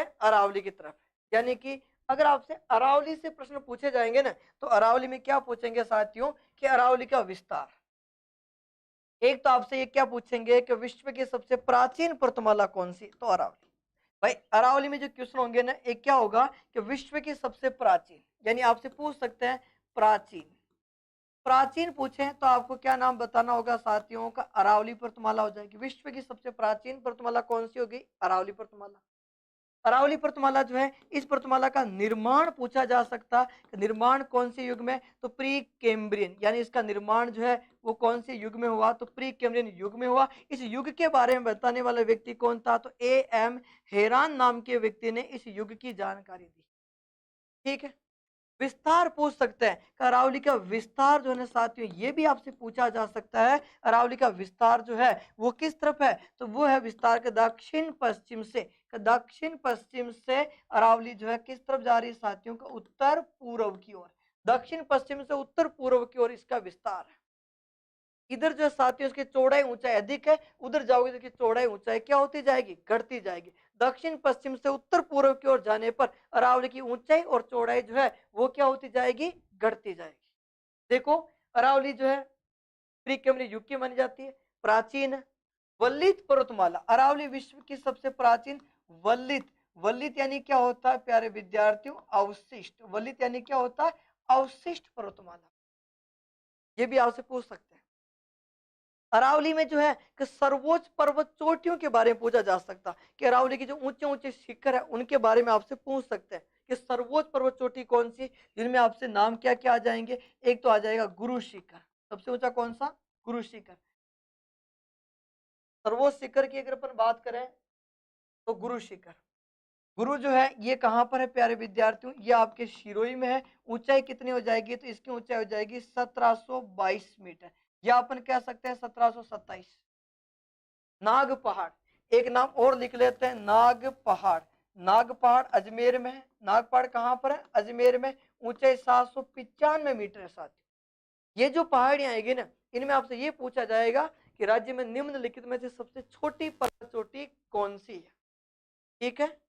अरावली की तरफ। यानी कि अगर आपसे अरावली से प्रश्न पूछे जाएंगे ना, तो अरावली में क्या पूछेंगे साथियों कि अरावली का विस्तार। एक तो आपसे ये क्या पूछेंगे कि विश्व की सबसे प्राचीन पर्वतमाला कौन सी, तो अरावली। भाई अरावली में जो क्वेश्चन होंगे ना, एक क्या होगा कि विश्व की सबसे प्राचीन, यानी आपसे पूछ सकते हैं प्राचीन। प्राचीन पूछें तो आपको क्या नाम बताना होगा साथियों का, अरावली पर्वतमाला हो जाएगी। विश्व की सबसे प्राचीन पर्वतमाला कौन सी होगी, अरावली पर्वतमाला। अरावली पर्वतमाला जो है, इस पर्वतमाला का निर्माण पूछा जा सकता है, निर्माण कौन से युग में, तो प्री कैम्ब्रियन, यानी इसका निर्माण जो है वो कौन से युग में हुआ, तो प्री कैम्ब्रियन युग में हुआ। इस युग के बारे में बताने वाला व्यक्ति कौन था, तो A.M. हेरान नाम के व्यक्ति ने इस युग की जानकारी दी। ठीक है। विस्तार पूछ सकते हैं, अरावली का विस्तार जो है ना साथियों, ये भी आपसे पूछा जा सकता है। अरावली का विस्तार जो है वो किस तरफ है, तो वो है विस्तार के दक्षिण पश्चिम से। दक्षिण पश्चिम से अरावली जो है किस तरफ जा रही है साथियों का, उत्तर पूर्व की ओर। दक्षिण पश्चिम से उत्तर पूर्व की ओर इसका विस्तार है। इधर जो साथियों इसकी चौड़ाई ऊंचाई अधिक है, उधर जाओगे तो इसकी चौड़ाई ऊंचाई क्या होती जाएगी, घटती जाएगी। दक्षिण पश्चिम से उत्तर पूर्व की ओर जाने पर अरावली की ऊंचाई और चौड़ाई जो है वो क्या होती जाएगी, घटती जाएगी। देखो अरावली जो है प्री कैम्ब्रियन युग की मानी जाती है, प्राचीन है। वल्लित पर्वतमाला, अरावली विश्व की सबसे प्राचीन वल्लित। वल्लित यानी क्या होता है प्यारे विद्यार्थियों, अवशिष्ट। वल्लित यानी क्या होता है, अवशिष्ट पर्वतमाला। ये भी आपसे पूछ सकते हैं। अरावली में जो है कि सर्वोच्च पर्वत चोटियों के बारे में पूछा जा सकता कि अरावली की जो ऊंचे ऊंचे शिखर है उनके बारे में आपसे पूछ सकते हैं कि सर्वोच्च पर्वत चोटी कौन सी, जिनमें आपसे नाम क्या क्या आ जाएंगे। एक तो आ जाएगा गुरु शिखर, सबसे ऊंचा कौन सा, गुरु शिखर। सर्वोच्च शिखर की अगर अपन बात करें तो गुरु शिखर। गुरु जो है ये कहाँ पर है प्यारे विद्यार्थियों, ये आपके शिरोई में है। ऊंचाई कितनी हो जाएगी, तो इसकी ऊंचाई हो जाएगी 1722 मीटर, या अपन कह सकते हैं 1727। नाग पहाड़, एक नाम और लिख लेते हैं, नाग पहाड़। नाग पहाड़ अजमेर में है। नाग पहाड़ कहाँ पर है, अजमेर में। ऊंचाई 795 मीटर है साथियों। ये जो पहाड़ियां आएगी ना, इनमें आपसे ये पूछा जाएगा कि राज्य में निम्नलिखित में से सबसे छोटी पर्वत चोटी कौन सी है। ठीक है,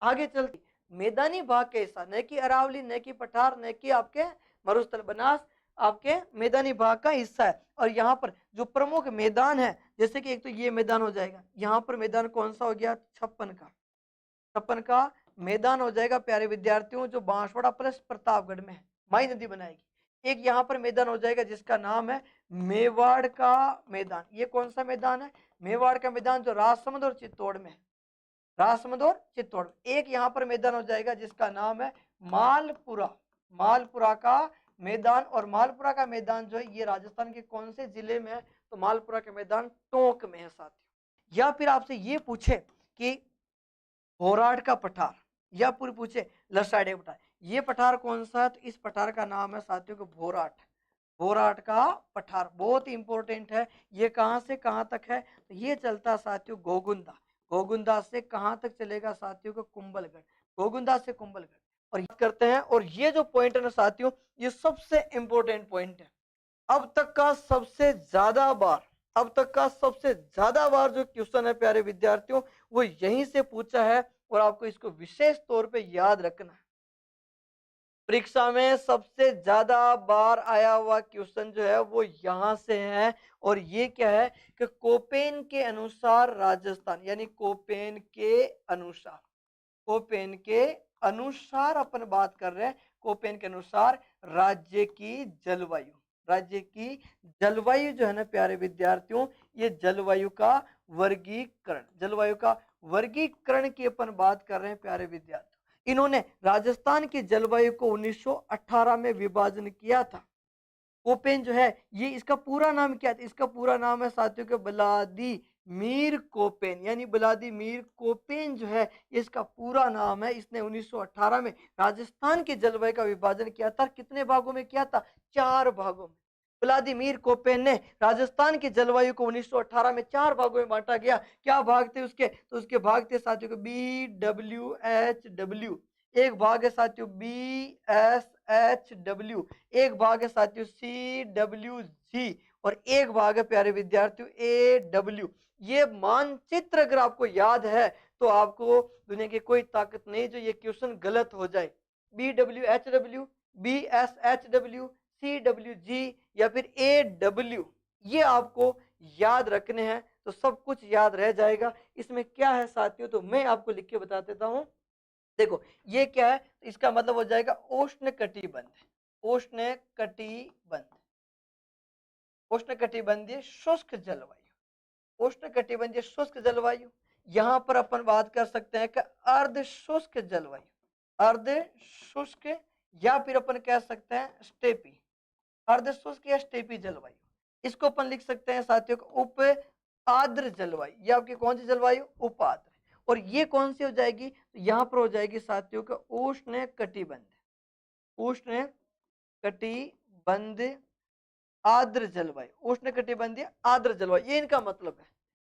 आगे चलते। मैदानी भाग कैसा, न कि अरावली, न कि पठार, न कि आपके मरुस्थल, बनास आपके मैदानी भाग का हिस्सा है। और यहाँ पर जो प्रमुख मैदान है, जैसे कि एक तो ये मैदान हो जाएगा, यहाँ पर मैदान कौन सा हो गया, छप्पन का। छप्पन का मैदान हो जाएगा प्यारे विद्यार्थियों, जो बांसवाड़ा प्लस प्रतापगढ़ में है, माई नदी बनाएगी। एक यहाँ पर मैदान हो जाएगा जिसका नाम है मेवाड़ का मैदान। ये कौन सा मैदान है, मेवाड़ का मैदान, जो राजसमंद और चित्तौड़ में है। राजसमंद और चित्तौड़। एक यहाँ पर मैदान हो जाएगा जिसका नाम है मालपुरा। मालपुरा का मैदान, और मालपुरा का मैदान जो है ये राजस्थान के कौन से जिले में है, तो मालपुरा का मैदान टोंक में है साथियों। या फिर आपसे ये पूछे कि भोराट का पठार, या पूरी पूछे लसाड़े पठार, ये पठार कौन सा है, तो इस पठार का नाम है साथियों को भोराट। भोराट का पठार बहुत ही इंपॉर्टेंट है। ये कहां से कहां तक है, तो ये चलता साथियों गोगुंदा। गोगुंदा से कहां तक चलेगा साथियों को, कुंभलगढ़। गोगुंदा से कुंभलगढ़। और याद करते हैं, और ये जो पॉइंट है ना साथियों, ये सबसे इंपॉर्टेंट पॉइंट है। अब तक का सबसे ज्यादा बार, अब तक का सबसे ज्यादा बार जो क्वेश्चन है प्यारे विद्यार्थियों, वो यहीं से पूछा है, और आपको इसको विशेष तौर पे याद रखना है। परीक्षा में सबसे ज्यादा बार आया हुआ क्वेश्चन जो है वो यहां से है। और ये क्या है कि कोपेन के अनुसार राजस्थान, यानी कोपेन के अनुसार, कोपेन के अनुसार अपन बात कर रहे हैं। कोपेन के अनुसार राज्य की जलवायु, राज्य की जलवायु जो है ना प्यारे विद्यार्थियों, ये जलवायु का वर्गीकरण, जलवायु का वर्गीकरण की अपन बात कर रहे हैं प्यारे विद्यार्थियों। इन्होंने राजस्थान की जलवायु को 1918 में विभाजन किया था। कोपेन जो है ये, इसका पूरा नाम क्या था, इसका पूरा नाम है साथियों के व्लादिमीर कोपेन, यानी व्लादिमीर कोपेन जो है इसका पूरा नाम है। इसने 1918 में राजस्थान की जलवायु का विभाजन किया था। कितने भागों में किया था, 4 भागों में। व्लादिमीर कोपेन ने राजस्थान की जलवायु को 1918 में 4 भागों में बांटा गया। क्या भाग थे उसके, तो उसके भाग थे साथियों को BWHW, एक भाग है साथियों BSHW, एक भाग है साथियों CWG, और एक भाग है प्यारे विद्यार्थियों AW। ये मानचित्र अगर आपको याद है तो आपको दुनिया की कोई ताकत नहीं जो ये क्वेश्चन गलत हो जाए। BWHW, BSHW, CWG या फिर AW, ये आपको याद रखने हैं तो सब कुछ याद रह जाएगा। इसमें क्या है साथियों, तो मैं आपको लिख के बता देता हूं। देखो ये क्या है, इसका मतलब हो जाएगा उष्ण कटिबंध, उष्ण कटिबंध, उष्ण कटिबंधीय शुष्क जलवायु, उष्ण कटिबंधीय शुष्क जलवायु। यहां पर अपन बात कर सकते हैं कि अर्ध शुष्क जलवायु, अर्ध शुष्क या फिर अपन कह सकते हैं स्टेपी, अर्ध शुष्क या स्टेपी जलवायु। इसको अपन लिख सकते हैं साथियों को उप आर्द्र जलवायु। ये आपकी कौन सी जलवायु, उप आर्द्र। और ये कौन सी हो जाएगी, तो यहां पर हो जाएगी साथियों का उष्ण कटिबंध, उष्ण कटिबंध आर्द्र जलवायु, उष्ण कटिबंधीय आर्द्र जलवायु, ये इनका मतलब है।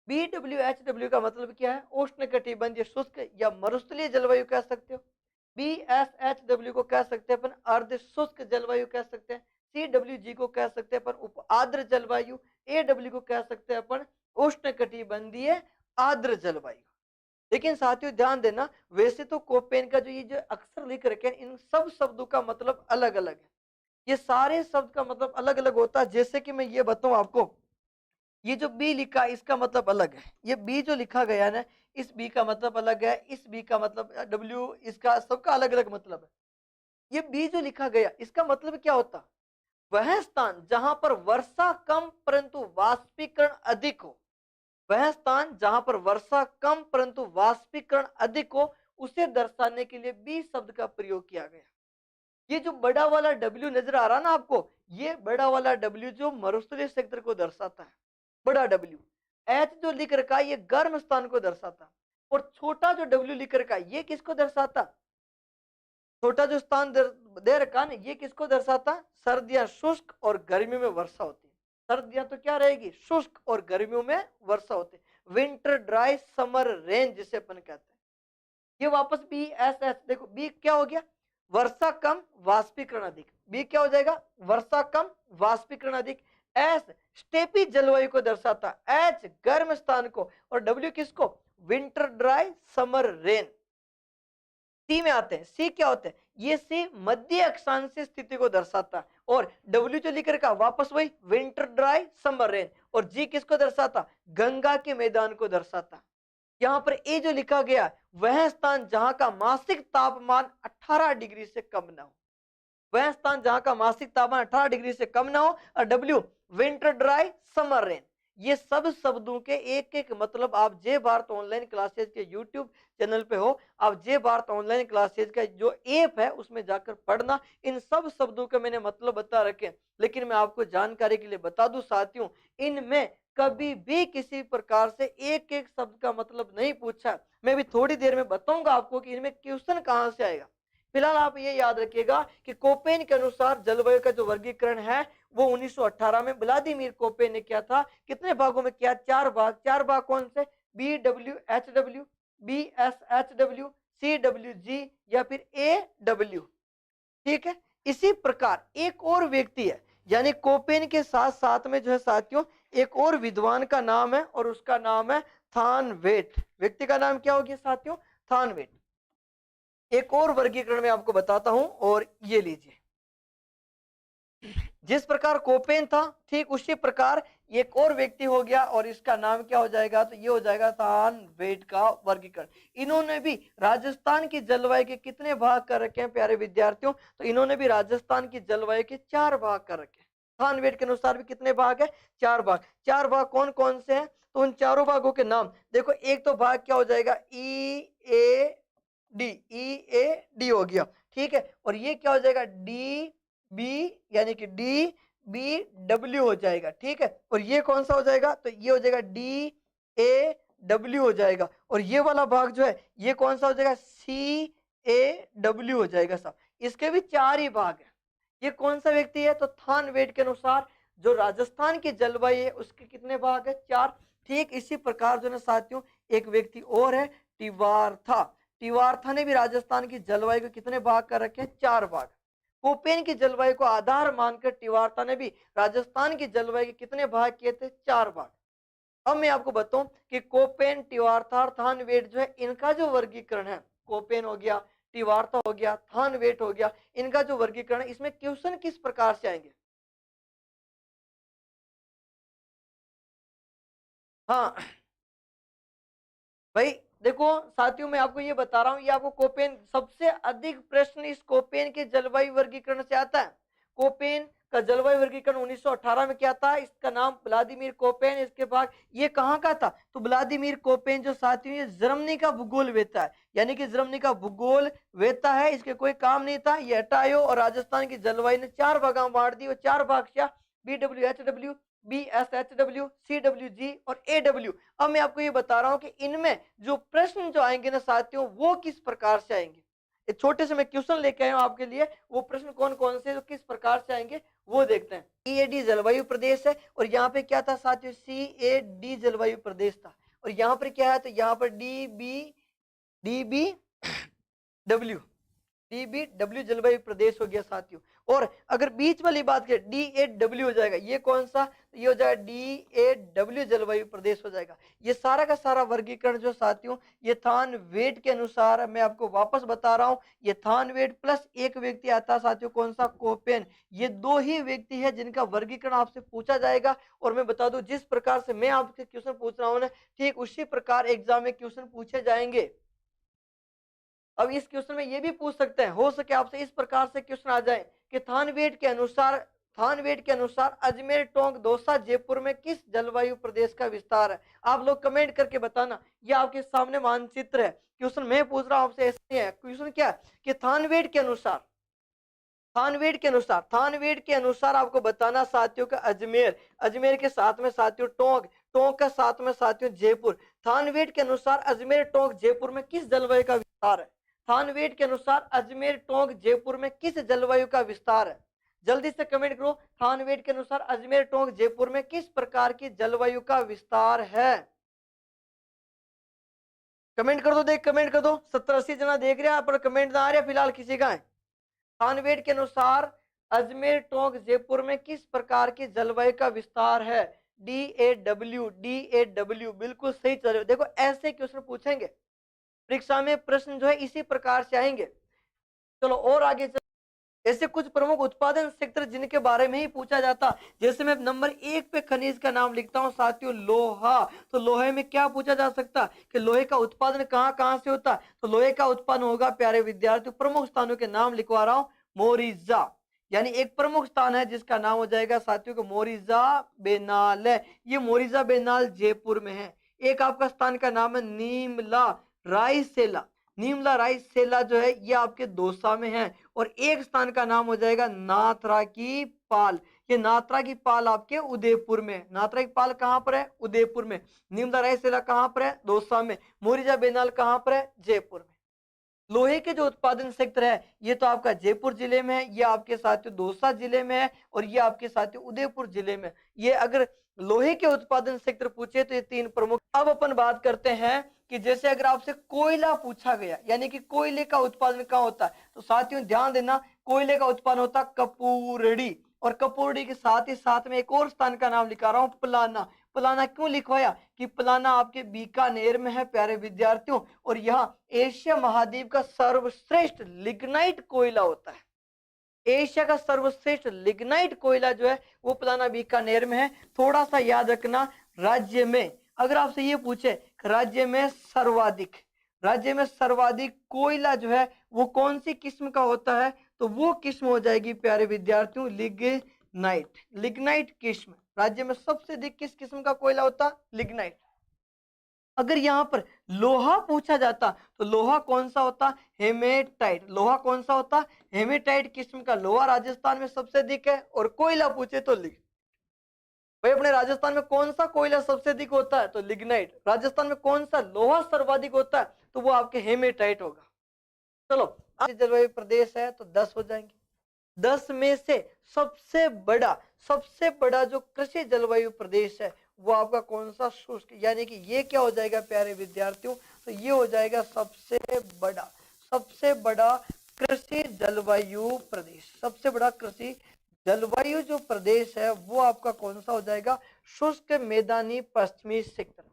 BWHW का मतलब क्या है, उष्ण कटिबंधीय शुष्क या मरुस्थलीय जलवायु कह सकते हो। BSHW को कह सकते हैं अपन अर्ध शुष्क जलवायु कह सकते हैं। CWG को कह सकते हैं अपन उप आर्द्र जलवायु। AW को कह सकते हैं अपन उष्ण कटिबंधीय आर्द्र जलवायु। लेकिन साथियों ध्यान देना, वैसे तो कोपेन का जो ये जो अक्षर लिख रखे हैं, इन सब शब्दों का मतलब अलग अलग है। ये सारे शब्द का मतलब अलग अलग होता है। जैसे कि मैं ये बताऊं आपको, ये जो बी लिखा है इसका मतलब अलग है, ये बी जो लिखा गया ना, इस बी का मतलब अलग है, इस बी का मतलब डब्ल्यू, इसका सबका अलग अलग मतलब है। ये बी जो लिखा गया इसका मतलब क्या होता, वह स्थान जहां पर वर्षा कम परंतु वाष्पीकरण अधिक हो, वह स्थान जहां पर वर्षा कम परंतु वाष्पीकरण अधिक हो, उसे दर्शाने के लिए बी शब्द का प्रयोग किया गया। ये जो बड़ा वाला डब्ल्यू नजर आ रहा ना आपको, ये बड़ा वाला डब्ल्यू जो मरुस्थलीय क्षेत्र को दर्शाता है, बड़ा डब्ल्यू। एच जो लिख रखा है ये गर्म स्थान को दर्शाता, और छोटा जो डब्ल्यू लिख रखा है ये किसको दर्शाता, छोटा जो स्थान दे रखा है ये किसको दर्शाता, सर्दियां शुष्क और गर्मियों में वर्षा होती है। सर्दियां तो क्या रहेगी, शुष्क, और गर्मियों में वर्षा होती है। विंटर ड्राई, समर रेन जिसे अपन कहते हैं। ये वापस बी एस एस, देखो बी क्या हो गया, वर्षा कम वाष्पीकरण अधिक। बी क्या हो जाएगा, वर्षा कम वाष्पीकरण अधिक। एस स्टेपी जलवायु को दर्शाता, एच गर्म स्थान को, और डब्ल्यू किसको, विंटर ड्राई, समर रेन। सी में आते हैं, सी क्या होते हैं, ये सी मध्य अक्षांशीय स्थिति को दर्शाता है, और डब्ल्यू जो लिख रखा वापस वही विंटर ड्राई, समर रेन। और जी किसको दर्शाता, गंगा के मैदान को दर्शाता। यहाँ पर ए जो लिखा गया वह स्थान जहां का मासिक तापमान 18 डिग्री से कम ना हो, वह स्थान जहां का मासिक तापमान 18 डिग्री से कम ना हो। और W winter dry, summer rain. ये सब शब्दों के एक एक मतलब आप जे भारत ऑनलाइन क्लासेज के यूट्यूब चैनल पे हो, आप जे भारत ऑनलाइन क्लासेज का जो ऐप है उसमें जाकर पढ़ना। इन सब शब्दों के मैंने मतलब बता रखे, लेकिन मैं आपको जानकारी के लिए बता दूं साथियों, इनमें कभी भी किसी प्रकार से एक एक शब्द का मतलब नहीं पूछा। मैं भी थोड़ी देर में बताऊंगा आपको कि इनमें क्वेश्चन कहां से आएगा। फिलहाल आप ये याद रखिएगा कि कोपेन के अनुसार जलवायु का जो वर्गीकरण है वो 1918 में व्लादिमीर कोपेन ने किया था। कितने भागों में किया, 4 भाग। 4 भाग कौन से, BWHW, BSHW, CWG या फिर AW। ठीक है, इसी प्रकार एक और व्यक्ति है, यानी कोपेन के साथ साथ में जो है साथियों एक और विद्वान का नाम है, और उसका नाम है थानवेट। व्यक्ति का नाम क्या हो गया साथियों, थानवेट। एक और वर्गीकरण में आपको बताता हूं, और ये लीजिए, जिस प्रकार कोपेन था ठीक उसी प्रकार एक और व्यक्ति हो गया, और इसका नाम क्या हो जाएगा, तो ये हो जाएगा थानवेट का वर्गीकरण। इन्होंने भी राजस्थान की जलवायु के कितने भाग कर रखे हैं प्यारे विद्यार्थियों, तो इन्होंने भी राजस्थान की जलवायु के 4 भाग कर रखे हैं। थानवेट के अनुसार भी कितने भाग है, 4 भाग। 4 भाग कौन कौन से हैं, तो उन चारों भागों के नाम देखो। एक तो भाग क्या हो जाएगा, ई ए डी हो गया, ठीक है। और ये क्या हो जाएगा, डी बी, यानी कि डी बी डब्ल्यू हो जाएगा, ठीक है। और ये कौन सा हो जाएगा, तो ये हो जाएगा डी ए डब्ल्यू हो जाएगा। और ये वाला भाग जो है ये कौन सा हो जाएगा, सी ए डब्ल्यू हो जाएगा साहब। इसके भी 4 ही भाग है। ये कौन सा व्यक्ति है, तो थानवेट के अनुसार जो राजस्थान की जलवायु है उसके कितने भाग है, 4। ठीक इसी प्रकार जो है साथियों एक व्यक्ति और है, टिवारथा। टिवारथा ने भी राजस्थान की जलवायु के कितने भाग कर रखे हैं, 4 भाग। कोपेन की जलवायु को आधार मानकर टिवारथा ने भी राजस्थान की जलवायु के कितने भाग किए थे, 4 भाग। अब मैं आपको बताऊं कि कोपेन, टिवार्था और थानवेट जो है इनका जो वर्गीकरण है, कोपेन हो गया, टिवार्था हो गया, थानवेट हो गया, इनका जो वर्गीकरण है इसमें क्वेश्चन किस प्रकार से आएंगे। हाँ भाई देखो साथियों, मैं आपको ये बता रहा हूं, ये आपको कोपेन, सबसे अधिक प्रश्न इस कोपेन के जलवायु वर्गीकरण से आता है। कोपेन का जलवायु वर्गीकरण 1918 में क्या था, इसका नाम व्लादिमीर कोपेन, इसके बाद ये कहाँ का था, तो व्लादिमीर कोपेन जो साथियों ये जर्मनी का भूगोल वेता है, यानी कि जर्मनी का भूगोल वेता है, इसके कोई काम नहीं था, ये हटायो और राजस्थान की जलवायु ने 4 भागों में बांट दी, और 4 भाग क्या, BWHW, BSHW, CWG और AW। अब मैं आपको ये बता रहा हूं कि इनमें जो प्रश्न जो आएंगे ना साथियों, वो किस प्रकार से आएंगे। एक छोटे से मैं क्वेश्चन लेके आया हूं आपके लिए, वो प्रश्न कौन कौन से, जो किस प्रकार से आएंगे वो देखते हैं। EAD जलवायु प्रदेश है, और यहाँ पे क्या था साथियों, CAD जलवायु प्रदेश था, और यहाँ पर क्या है, तो यहाँ पर DBW जलवायु प्रदेश हो गया साथियों। और अगर बीच वाली बात करें, DAW हो जाएगा, ये कौन सा, ये हो जाएगा DAW जलवायु प्रदेश हो जाएगा। ये सारा का सारा वर्गीकरण जो साथियों, ये थानवेट के अनुसार, मैं आपको वापस बता रहा हूं, ये थानवेट प्लस एक व्यक्ति आता है साथियों, कौन सा, कोपेन। ये 2 ही व्यक्ति है जिनका वर्गीकरण आपसे पूछा जाएगा। और मैं बता दूं, जिस प्रकार से मैं आपसे क्वेश्चन पूछ रहा हूं ना, ठीक उसी प्रकार एग्जाम में क्वेश्चन पूछे जाएंगे। अब इस क्वेश्चन में ये भी पूछ सकते हैं, हो सके आपसे इस प्रकार से क्वेश्चन आ जाए कि थानवेट के अनुसार अजमेर, टोंक, दौसा, जयपुर में किस जलवायु प्रदेश का विस्तार है। आप लोग कमेंट करके बताना, ये आपके सामने मानचित्र है, क्वेश्चन मैं पूछ रहा हूं आपसे, ऐसे है क्वेश्चन क्या है कि थानवेट के अनुसार आपको बताना साथियों का अजमेर के साथ में साथियों टोंक का साथ में साथियों जयपुर। थानवेट के अनुसार अजमेर, टोंक, जयपुर में किस जलवायु का विस्तार है। थानवेट के अनुसार अजमेर, टोंक, जयपुर में किस जलवायु का विस्तार है। जल्दी से कमेंट करो, थानवेट के अनुसार अजमेर, टोंक, जयपुर में किस प्रकार की जलवायु का विस्तार है। कमेंट कर दो, देख कमेंट कर दो, 70-80 जना देख रहे हैं पर कमेंट ना आ रहा फिलहाल किसी का है। थानवेट के अनुसार अजमेर, टोंक, जयपुर में किस प्रकार की जलवायु का विस्तार है। DAW बिल्कुल सही चल रहे हो। देखो ऐसे क्वेश्चन पूछेंगे परीक्षा में, प्रश्न जो है इसी प्रकार से आएंगे। चलो और आगे चल, ऐसे कुछ प्रमुख उत्पादन क्षेत्र जिनके बारे में ही पूछा जाता, जैसे मैं नंबर 1 पे खनिज का नाम लिखता हूं साथियों, लोहा। तो लोहे में क्या पूछा जा सकता कि लोहे का उत्पादन कहां कहां से होता, तो लोहे का उत्पादन होगा प्यारे विद्यार्थियों, प्रमुख स्थानों के नाम लिखवा रहा हूं, मोरिजा, यानी एक प्रमुख स्थान है जिसका नाम हो जाएगा साथियों को मोरिजा बेनाल है। ये मोरिजा बेनाल जयपुर में है। एक आपका स्थान का नाम है नीमला रायसेला। नीमला रायसेला जो है ये आपके दौसा में है। और एक स्थान का नाम हो जाएगा नाथरा की पाल। ये नाथरा की पाल आपके उदयपुर में। नाथरा की पाल कहां पर है, उदयपुर में। नीमला रायसेला कहां पर है, दौसा में। मोरिजा बेनाल कहां पर है, जयपुर में। लोहे के जो उत्पादन क्षेत्र है ये तो आपका जयपुर जिले में है, ये आपके साथियों दौसा जिले में है, और ये आपके साथियों उदयपुर जिले में। ये अगर लोहे के उत्पादन क्षेत्र पूछे तो ये 3 प्रमुख। अब अपन बात करते हैं कि जैसे अगर आपसे कोयला पूछा गया, यानी कि कोयले का उत्पादन कहाँ होता है, तो साथियों ध्यान देना, कोयले का उत्पादन होता है कपूरड़ी। और कपूरड़ी के साथ ही साथ में एक और स्थान का नाम लिखा रहा हूं, पलाना। पलाना क्यों लिखवाया कि पलाना आपके बीकानेर में है प्यारे विद्यार्थियों, और यहाँ एशिया महाद्वीप का सर्वश्रेष्ठ लिग्नाइट कोयला होता है। एशिया का सर्वश्रेष्ठ लिग्नाइट कोयला जो है वो पलाना बीकानेर में है। थोड़ा सा याद रखना, राज्य में अगर आपसे ये पूछे राज्य में सर्वाधिक कोयला जो है वो कौन सी किस्म का होता है, तो वो किस्म हो जाएगी प्यारे विद्यार्थियों लिग्नाइट। लिग्नाइट किस्म राज्य में सबसे अधिक किस किस्म का कोयला होता, लिग्नाइट। अगर यहाँ पर लोहा पूछा जाता तो लोहा कौन सा होता, हेमेटाइट। लोहा कौन सा होता, हेमेटाइट किस्म का लोहा राजस्थान में सबसे अधिक है। और कोयला पूछे तो भाई अपने राजस्थान में कौन सा कोयला सबसे अधिक होता है, तो लिग्नाइट। राजस्थान में कौन सा लोहा सर्वाधिक होता है, तो वो आपके हेमेटाइट होगा। चलो जलवायु प्रदेश है तो 10 हो जाएंगे। 10 में से सबसे बड़ा जो कृषि जलवायु प्रदेश है वो आपका कौन सा, शुष्क। यानी कि ये क्या हो जाएगा प्यारे विद्यार्थियों, तो ये हो जाएगा सबसे बड़ा कृषि जलवायु प्रदेश। सबसे बड़ा कृषि जलवायु जो प्रदेश है वो आपका कौन सा हो जाएगा, शुष्क मैदानी पश्चिमी क्षेत्र।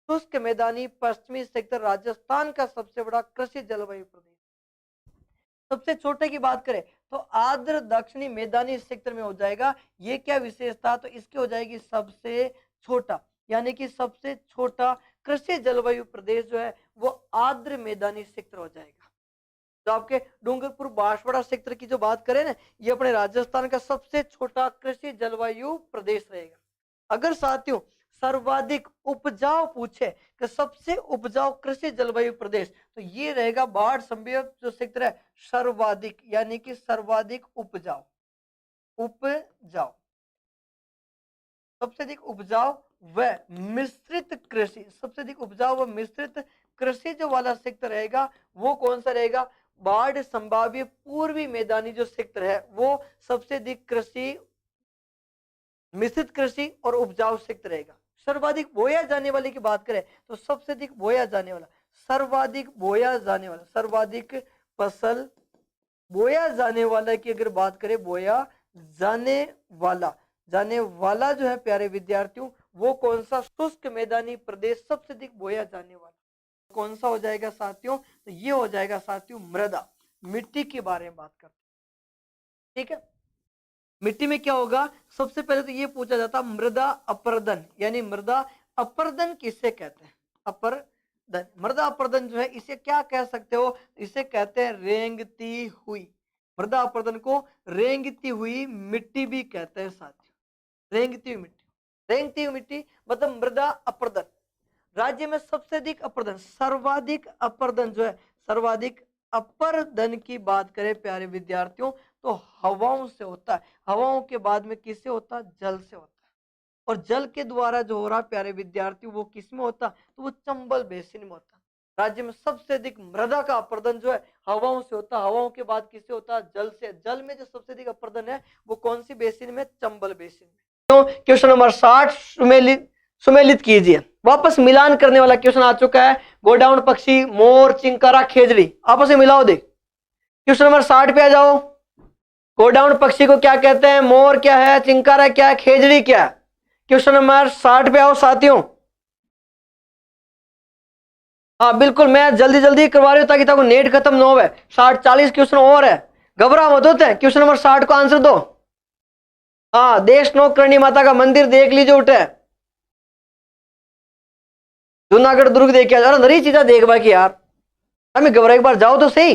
शुष्क मैदानी पश्चिमी क्षेत्र राजस्थान का सबसे बड़ा कृषि जलवायु प्रदेश। सबसे छोटे की बात करें तो आर्द्र दक्षिणी मैदानी क्षेत्र में हो जाएगा। ये क्या विशेषता, तो इसकी हो जाएगी सबसे छोटा, यानी कि सबसे छोटा कृषि जलवायु प्रदेश जो है वो आर्द्र मैदानी क्षेत्र हो जाएगा। तो आपके डूंगरपुर बांसवाड़ा क्षेत्र की जो बात करें ना, ये अपने राजस्थान का सबसे छोटा कृषि जलवायु प्रदेश रहेगा। अगर साथियों सर्वाधिक उपजाऊ पूछे कि सबसे उपजाऊ कृषि जलवायु प्रदेश, तो ये रहेगा बाढ़ संभाव्य जो क्षेत्र है सर्वाधिक, यानी कि सर्वाधिक उपजाऊ सबसे अधिक उपजाऊ व मिश्रित कृषि, सबसे अधिक उपजाऊ व मिश्रित कृषि जो वाला क्षेत्र रहेगा वो कौन सा रहेगा, बाढ़ संभाव्य पूर्वी मैदानी जो क्षेत्र है वो सबसे अधिक कृषि, मिश्रित कृषि और उपजाऊ क्षेत्र रहेगा। सर्वाधिक बोया जाने वाले की बात करें तो सबसे अधिक बोया जाने वाला, सर्वाधिक बोया जाने वाला, सर्वाधिक फसल बोया जाने वाला की अगर बात करें, बोया जाने वाला जो है प्यारे विद्यार्थियों वो कौन सा, शुष्क मैदानी प्रदेश सबसे अधिक बोया जाने वाला कौन सा हो जाएगा साथियों, तो ये हो जाएगा साथियों मृदा, मिट्टी के बारे में बात करते हैं। ठीक है, मिट्टी में क्या होगा, सबसे पहले तो ये पूछा जाता मृदा अपर्दन, यानी मृदा अपर्दन किसे कहते हैं, अपर्दन, मृदा अपर्दन जो है इसे क्या कह सकते हो, इसे कहते हैं रेंगती हुई, मृदा अपर्दन को रेंगती हुई मिट्टी भी कहते हैं साथियों, रेंगती हुई मिट्टी, रेंगती हुई मिट्टी मतलब मृदा अपर्दन। राज्य में सबसे अधिक अपर्दन, सर्वाधिक अपर्दन जो है, सर्वाधिक अपर्दन की बात करें प्यारे विद्यार्थियों तो हवाओं से होता है। हवाओं के बाद में किससे होता है, जल से होता है, और जल के द्वारा जो हो रहा है प्यारे विद्यार्थियों वो किस में होता है, तो वो चंबल बेसिन में होता है। राज्य में सबसे अधिक मृदा का अपर्दन जो है हवाओं से होता है, हवाओं के बाद किससे होता है, जल से। जल में जो सबसे अधिक अपर्दन है वो कौन सी बेसिन में, चंबल बेसिन में। क्वेश्चन नंबर 60 सुमेलित कीजिए। वापस मिलान करने वाला क्वेश्चन आ चुका है, गोडाउन पक्षी, मोर, चिंकारा, खेजड़ी, आपस में मिलाओ दे। क्वेश्चन नंबर 60 पे आ जाओ। गोडाउन पक्षी को क्या कहते हैं, मोर क्या है, चिंकारा क्या है, खेजड़ी क्या है। क्वेश्चन नंबर 60 पे आओ साथियों। हाँ बिल्कुल, मैं जल्दी जल्दी करवा रही हूं ताकि ताकि नेट खत्म न हो। 60-40 क्वेश्चन और है, घबरा मत होते हैं। क्वेश्चन नंबर 60 को आंसर दो। हाँ, देश नौकरणी माता का मंदिर देख लीजिए, उठे जूनागढ़ दुर्ग देख, अरे नरी चीजा देख बाकी यार, हमें घबरा, एक बार जाओ तो सही।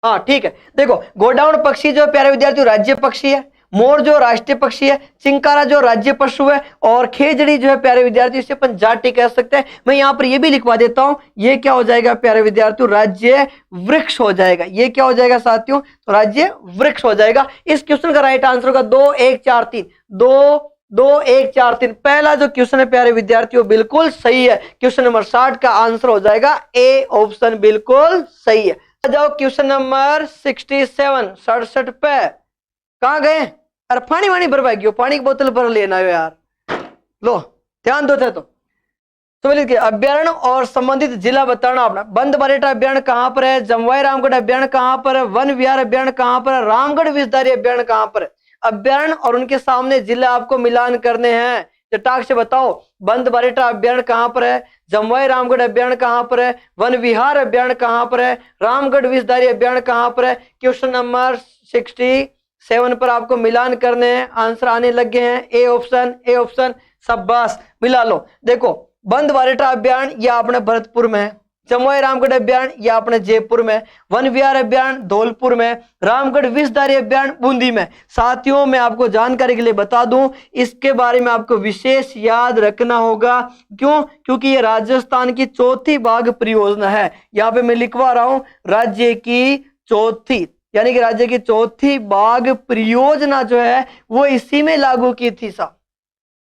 हाँ ठीक है, देखो गोडाउन पक्षी जो प्यारे विद्यार्थी राज्य पक्षी है, मोर जो राष्ट्रीय पक्षी है, चिंकारा जो राज्य पशु है, और खेजड़ी जो है प्यारे विद्यार्थी इसे अपन जाति कह सकते हैं। मैं यहाँ पर ये भी लिखवा देता हूं, ये क्या हो जाएगा प्यारे विद्यार्थियों, राज्य वृक्ष हो जाएगा। ये क्या हो जाएगा साथियों, तो राज्य वृक्ष हो जाएगा। इस क्वेश्चन का राइट आंसर होगा 2, 1, 4, 3, 2, 1, 4, 3। पहला जो क्वेश्चन है प्यारे विद्यार्थियों बिल्कुल सही है। क्वेश्चन नंबर 60 का आंसर हो जाएगा ए ऑप्शन, बिल्कुल सही है। जाओ क्वेश्चन नंबर 67 67 पे, कहां गए, अरे पानी वानी भरवा गयो, पानी की बोतल भर लेना हो यार, लो ध्यान दो थे तो अभ्यारण्य और संबंधित जिला बताना अपना। बंद बरेटा अभ्यारण्य कहां पर है, जमवाई रामगढ़ अभ्यारण्य कहां पर है, वन विहार अभ्यारण्य कहां पर है, रामगढ़ विषधारी अभ्यारण्य कहां पर है। अभ्यारण्य और उनके सामने जिला आपको मिलान करने हैं, चटाक से बताओ। बंद बरेटा अभ्यारण्य कहां पर है, जमवाई रामगढ़ अभ्यारण्य कहां पर है, वन विहार अभ्यारण्य कहां पर है, रामगढ़ विषधारी अभ्यारण्य कहां पर है। क्वेश्चन नंबर 67 पर आपको मिलान करने हैं, आंसर आने लगे हैं, ए ऑप्शन, ए ऑप्शन, शाबाश मिला लो। देखो बंद बरेटा अभ्यारण्य यह अपने भरतपुर में है, जमवाई रामगढ़ अभ्यारण्य यह अपने जयपुर में, वन विहार अभ्यारण्य धौलपुर में, रामगढ़ विषधारी अभ्यारण्य बूंदी में। साथियों मैं आपको जानकारी के लिए बता दूं, इसके बारे में आपको विशेष याद रखना होगा। क्यों, क्योंकि ये राजस्थान की चौथी बाघ परियोजना है। यहाँ पे मैं लिखवा रहा हूं राज्य की चौथी, यानी कि राज्य की चौथी बाघ परियोजना जो है वो इसी में लागू की थी। साहब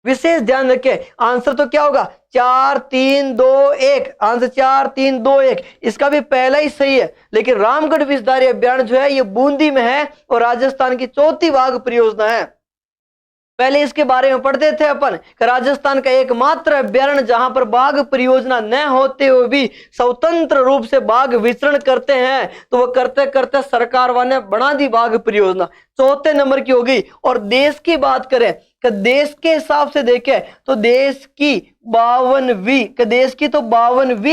विशेष ध्यान रखें, आंसर तो क्या होगा 4, 3, 2, 1, आंसर 4, 3, 2, 1। इसका भी पहला ही सही है, लेकिन रामगढ़ विषधारी अभ्यारण्य जो है ये बूंदी में है और राजस्थान की चौथी बाघ परियोजना है। पहले इसके बारे में पढ़ते थे अपन कि राजस्थान का एकमात्र अभ्यारण्य जहां पर बाघ परियोजना न होते हुए भी स्वतंत्र रूप से बाघ विचरण करते हैं, तो वो करते करते सरकार वाले बना दी बाघ परियोजना, चौथे नंबर की होगी। और देश की बात करें कि देश के हिसाब से देखें तो देश की 52वीं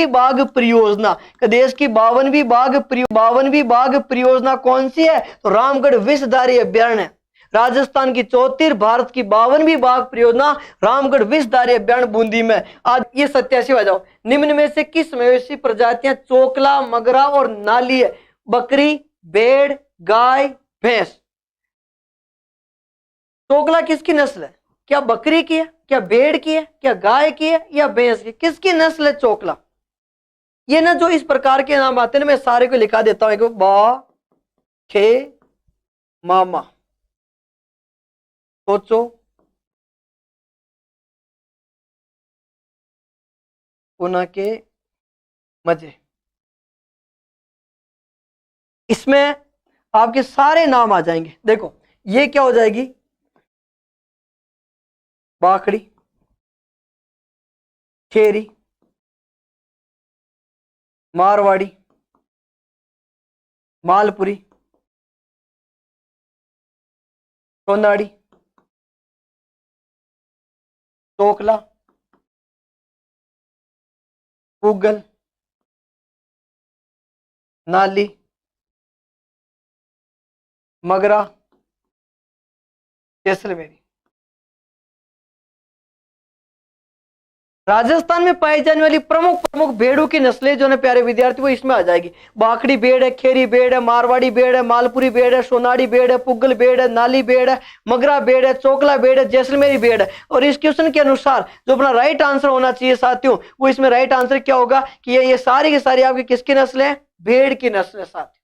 बाघ परियोजना, देश की 52वीं बाघ परियोजना कौन सी है? तो रामगढ़ विषधारी अभ्यारण्य। राजस्थान की 34, भारत की 52वीं बाघ परियोजना रामगढ़ विषधारी अभ्यारण्य बूंदी में। आज ये 87 आ जाओ। निम्न में से किस मवेशी प्रजातियां चोकला, मगरा और नाली है? बकरी, भेड़, गाय, भैंस। चोकला किसकी नस्ल है? क्या बकरी की है, क्या भेड़ की है, क्या गाय की है, या भैंस की? किसकी नस्ल है चोकला? ये ना जो इस प्रकार के नाम आते हैं, मैं सारे को लिखा देता हूं। बा, खे, मामा, सोचो, पुनः के मजे। इसमें आपके सारे नाम आ जाएंगे। देखो ये क्या हो जाएगी? बाखड़ी, खेरी, मारवाड़ी, मालपुरी, सोनाड़ी, चोकला, पूगल, नाली, मगरा, जैसलमेरी। राजस्थान में पाई जाने वाली प्रमुख भेड़ों की नस्लें जो है प्यारे विद्यार्थी वो इसमें आ जाएगी। बाखड़ी भेड़ है, खेरी भेड़ है, मारवाड़ी भेड़ है, मालपुरी भेड़ है, सोनाड़ी भेड़ है, पुगल भेड़ है, नाली भेड़ है, मगरा भेड़ है, चोकला भेड़ है, जैसलमेरी भेड़ है। और इस क्वेश्चन के अनुसार जो अपना राइट आंसर होना चाहिए साथियों, वो इसमें राइट आंसर क्या होगा कि ये सारी की सारी आपकी किसकी नस्ल है? भेड़ की नस्ल है साथियों।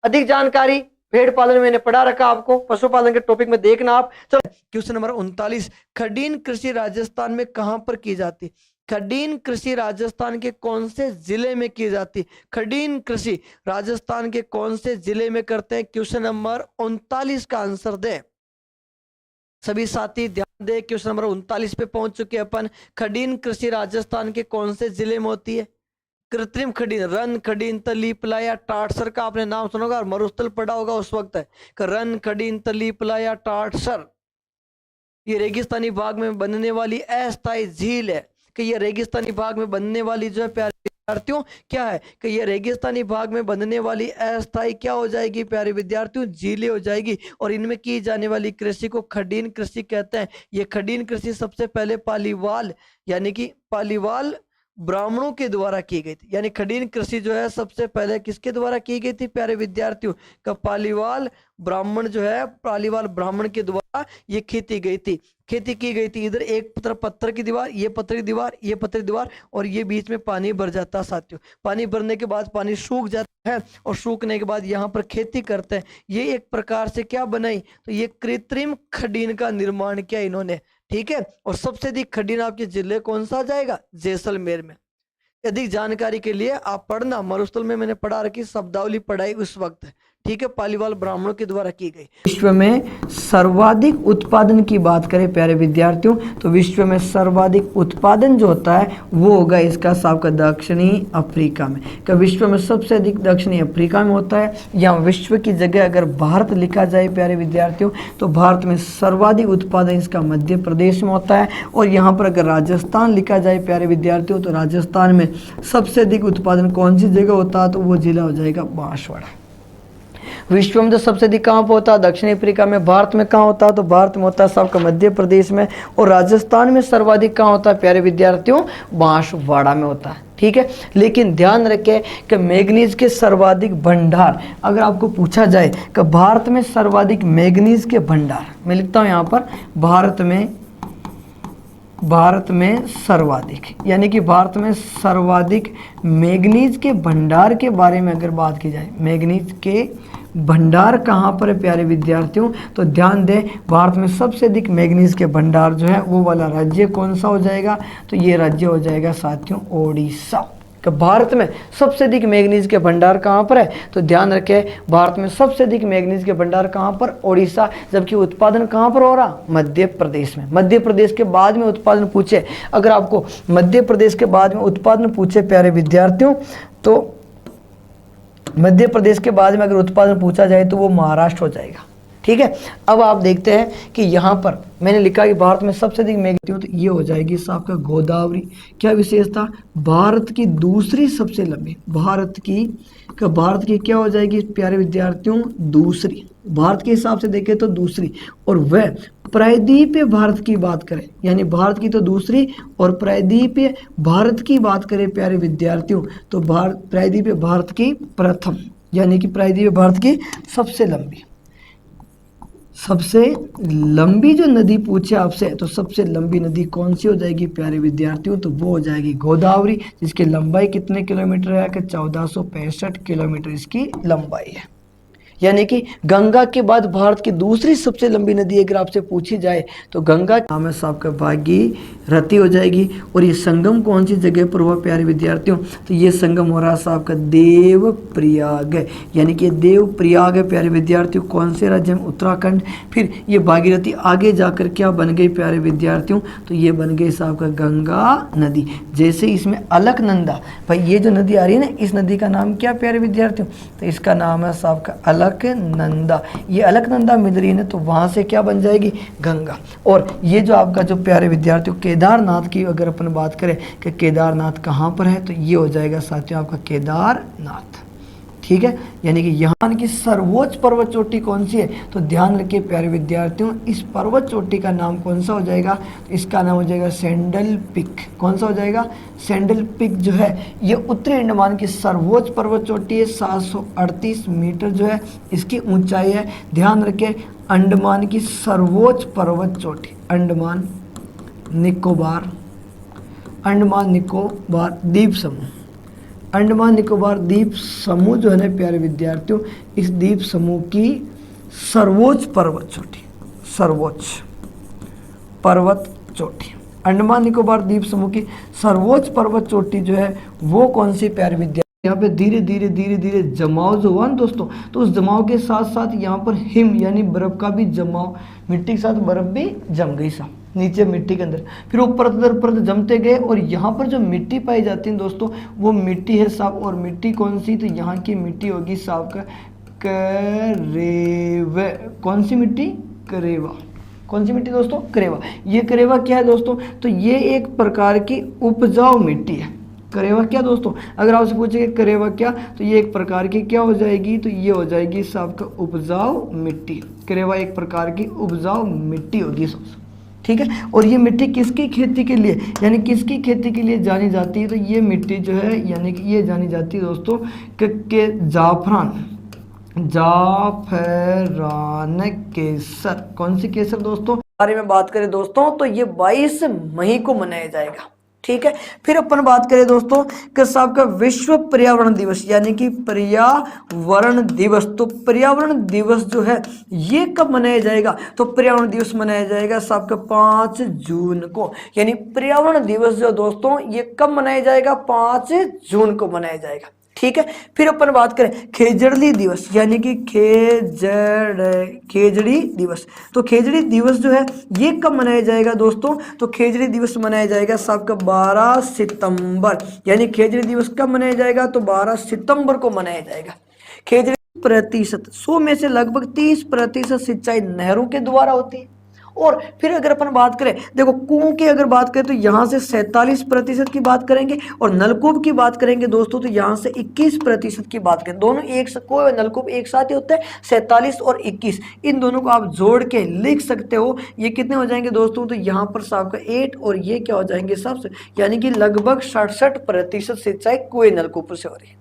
अधिक जानकारी भेड़ पालन मैंने पढ़ा रखा आपको, पशुपालन के टॉपिक में देखना आप। चलो क्वेश्चन नंबर 39, खडीन कृषि राजस्थान में कहां पर की जाती? खडीन कृषि राजस्थान के कौन से जिले में की जाती? खडीन कृषि राजस्थान के कौन से जिले में करते हैं? क्वेश्चन नंबर 39 का आंसर दे। सभी साथी ध्यान दे, क्वेश्चन नंबर 39 पे पहुंच चुके अपन। खडीन कृषि राजस्थान के कौन से जिले में होती है? कृत्रिम खडीन, रन खडीन, तलीपला या टाटसर का आपने नाम सुना होगा, मरुस्थल पढ़ा होगा उस वक्त है। रन खडीन, तलीपला या टाटसर, ये रेगिस्तानी भाग में बनने वाली अस्थायी झील है। कि ये रेगिस्तानी भाग में बनने वाली जो है प्यारे विद्यार्थियों क्या है? कि ये रेगिस्तानी भाग में बनने वाली अस्थायी क्या हो जाएगी प्यारे विद्यार्थियों? झीलें हो जाएगी। और इनमें की जाने वाली कृषि को खडीन कृषि कहते हैं। ये खडीन कृषि सबसे पहले पालीवाल यानी कि पालीवाल ब्राह्मणों के द्वारा की गई थी। यानी खडीन कृषि जो है सबसे पहले किसके द्वारा की गई थी प्यारे विद्यार्थियों? का पालीवाल ब्राह्मण जो है, पालीवाल ब्राह्मण के द्वारा ये खेती की गई थी। इधर एक तरफ पत्थर की दीवार, ये पत्थर की दीवार, ये पत्थर की दीवार, और ये बीच में पानी भर जाता साथियों। पानी भरने के बाद पानी सूख जाता है, और सूखने के बाद यहाँ पर खेती करते हैं। ये एक प्रकार से क्या बनाई? तो ये कृत्रिम खडीन का निर्माण किया इन्होंने। ठीक है। और सबसे अधिक खडीन आपके जिले कौन सा जाएगा? जैसलमेर में। अधिक जानकारी के लिए आप पढ़ना, मरुस्थल में मैंने पढ़ा रखी, शब्दावली पढ़ाई उस वक्त। ठीक है, पालीवाल ब्राह्मणों के द्वारा की गई। विश्व में सर्वाधिक उत्पादन की बात करें प्यारे विद्यार्थियों, तो विश्व में सर्वाधिक उत्पादन जो होता है वो होगा इसका आपका दक्षिणी अफ्रीका में। क्या विश्व में सबसे अधिक दक्षिणी अफ्रीका में होता है। यहाँ विश्व की जगह अगर भारत लिखा जाए प्यारे विद्यार्थियों, तो भारत में सर्वाधिक उत्पादन इसका मध्य प्रदेश में होता है। और यहाँ पर अगर राजस्थान लिखा जाए प्यारे विद्यार्थियों, तो राजस्थान में सबसे अधिक उत्पादन कौन सी जगह होता है? तो वो जिला हो जाएगा बांसवाड़ा। विश्व में तो सबसे अधिक कहाँ पर होता है? दक्षिण अफ्रीका में। भारत में कहाँ होता है? तो भारत में होता है सबका मध्य प्रदेश में। और राजस्थान में सर्वाधिक कहाँ होता है प्यारे विद्यार्थियों? बांसवाड़ा में होता है। ठीक है। लेकिन ध्यान रखें कि मैग्नीज के सर्वाधिक भंडार, अगर आपको पूछा जाए कि भारत में सर्वाधिक मैग्नीज के भंडार, मैं लिखता हूँ यहाँ पर भारत में सर्वाधिक, यानी कि भारत में सर्वाधिक मैग्नीज के भंडार के बारे में अगर बात की जाए, मैग्नीज के भंडार कहाँ पर है प्यारे विद्यार्थियों? तो ध्यान दें, भारत में सबसे अधिक मैग्नीज के भंडार जो है वो वाला राज्य कौन सा हो जाएगा? तो ये राज्य हो जाएगा साथियों ओडिशा। कि भारत में सबसे अधिक मैग्नीज के भंडार कहाँ पर है, तो ध्यान रखें भारत में सबसे अधिक मैग्नीज के भंडार कहाँ पर, ओडिशा। जबकि उत्पादन कहाँ पर हो रहा, मध्य प्रदेश में। मध्य प्रदेश के बाद में उत्पादन पूछे, अगर आपको मध्य प्रदेश के बाद में उत्पादन पूछे प्यारे विद्यार्थियों, तो मध्य प्रदेश के बाद में अगर उत्पादन पूछा जाए तो वो महाराष्ट्र हो जाएगा। ठीक है, अब आप देखते हैं कि यहाँ पर मैंने लिखा कि भारत में सबसे अधिक मैग्नीज, तो ये हो जाएगी साहब का गोदावरी। क्या विशेषता, भारत की दूसरी सबसे लंबी, भारत की क्या हो जाएगी प्यारे विद्यार्थियों, दूसरी, भारत के हिसाब से देखें तो दूसरी। और वह प्रायद्वीपीय भारत की बात करें, यानी भारत की तो दूसरी और प्रायद्वीपीय भारत की बात करें प्यारे विद्यार्थियों, तो प्रायद्वीपीय भारत की प्रथम, यानी कि प्रायद्वीपीय भारत की सबसे लंबी जो नदी पूछे आपसे, तो सबसे लंबी नदी कौन सी हो जाएगी प्यारे विद्यार्थियों, तो वो हो जाएगी गोदावरी, जिसकी लंबाई कितने किलोमीटर है कि 1465 किलोमीटर इसकी लंबाई है। यानी कि गंगा के बाद भारत की दूसरी सबसे लंबी नदी अगर आपसे पूछी जाए तो गंगा नाम है साहब का भागीरथी हो जाएगी। और ये संगम कौन सी जगह पर हुआ प्यारे विद्यार्थियों, तो ये संगम हो रहा साहब का देवप्रयाग है, यानी कि देवप्रयाग है प्यारे विद्यार्थियों। कौन से राज्य में, उत्तराखंड। फिर ये भागीरथी आगे जाकर क्या बन गई प्यारे विद्यार्थियों, तो ये बन गई साहब का गंगा नदी। जैसे इसमें अलकनंदा, भाई ये जो नदी आ रही है ना, इस नदी का नाम क्या प्यारे विद्यार्थियों, तो इसका नाम है साहब का अलकनंदा। ये अलकनंदा मिल रही है ना, तो वहां से क्या बन जाएगी, गंगा। और ये जो आपका जो प्यारे विद्यार्थियों केदारनाथ की अगर अपन बात करें कि केदारनाथ कहाँ पर है, तो ये हो जाएगा साथियों आपका केदारनाथ। ठीक है, यानी कि यहाँ की सर्वोच्च पर्वत चोटी कौन सी है, तो ध्यान रखिए प्यारे विद्यार्थियों, इस पर्वत चोटी का नाम कौन सा हो जाएगा, इसका नाम हो जाएगा सैंडल पिक। कौन सा हो जाएगा, सैंडल पिक जो है ये उत्तरी अंडमान की सर्वोच्च पर्वत चोटी है। 738 मीटर जो है इसकी ऊंचाई है। ध्यान रखिए अंडमान की सर्वोच्च पर्वत चोटी, अंडमान निकोबार द्वीप समूह, अंडमान निकोबार द्वीप समूह जो है ना प्यारे विद्यार्थियों, इस द्वीप समूह की सर्वोच्च पर्वत चोटी, अंडमान निकोबार द्वीप समूह की सर्वोच्च पर्वत चोटी जो है वो कौन सी प्यारे विद्यार्थी, यहाँ पे धीरे धीरे जमाव जो हुआ ना दोस्तों, तो उस जमाव के साथ साथ यहाँ पर हिम यानी बर्फ का भी जमाव, मिट्टी के साथ बर्फ भी जम गई साहब नीचे मिट्टी के अंदर, फिर वो परत दर परत जमते गए। और यहाँ पर जो मिट्टी पाई जाती है दोस्तों वो मिट्टी है साहब, और मिट्टी कौन सी, तो यहाँ की मिट्टी होगी साहब का करेवा। कौन सी मिट्टी, करेवा। कौन सी मिट्टी दोस्तों, करेवा। ये करेवा क्या है दोस्तों, तो ये एक प्रकार की उपजाऊ मिट्टी है। करेवा क्या दोस्तों, अगर आपसे पूछे करेवा क्या, तो ये एक प्रकार की क्या हो जाएगी, तो ये हो जाएगी साहब का उपजाऊ मिट्टी। करेवा एक प्रकार की उपजाऊ मिट्टी होगी सबसे। ठीक है, और ये मिट्टी किसकी खेती के लिए, यानी किसकी खेती के लिए जानी जाती है, तो ये मिट्टी जो है यानी कि ये जानी जाती है दोस्तों के जाफरान केसर। कौन सी केसर दोस्तों बारे में बात करें दोस्तों, तो ये 22 मई को मनाया जाएगा। ठीक है, फिर अपन बात करें दोस्तों कि साहब का विश्व पर्यावरण दिवस, यानी कि पर्यावरण दिवस। तो पर्यावरण दिवस जो है ये कब मनाया जाएगा, तो पर्यावरण दिवस मनाया जाएगा साहब का 5 जून को। यानी पर्यावरण दिवस जो दोस्तों ये कब मनाया जाएगा, 5 जून को मनाया जाएगा। ठीक है, फिर अपन बात करें खेजड़ी दिवस, यानी कि खेजड़ी दिवस। तो खेजड़ी दिवस जो है ये कब मनाया जाएगा दोस्तों, तो खेजड़ी दिवस मनाया जाएगा साहब का 12 सितंबर। यानी खेजड़ी दिवस कब मनाया जाएगा, तो 12 सितंबर को मनाया जाएगा। खेजड़ी प्रतिशत 100 में से लगभग 30% सिंचाई नहरों के द्वारा होती है। और फिर अगर अपन बात करें, देखो कुओं की अगर बात करें तो यहाँ से 47% की बात करेंगे, और नलकूप की बात करेंगे दोस्तों तो यहाँ से 21% की बात करें। दोनों एक कुएं और नलकूप एक साथ ही होते हैं, 47 और 21, इन दोनों को आप जोड़ के लिख सकते हो। ये कितने हो जाएंगे दोस्तों, तो यहाँ पर साहब का 8 और ये क्या हो जाएंगे सब, यानी कि लगभग 67% सिंचाई कुएं नलकूप से हो रही है।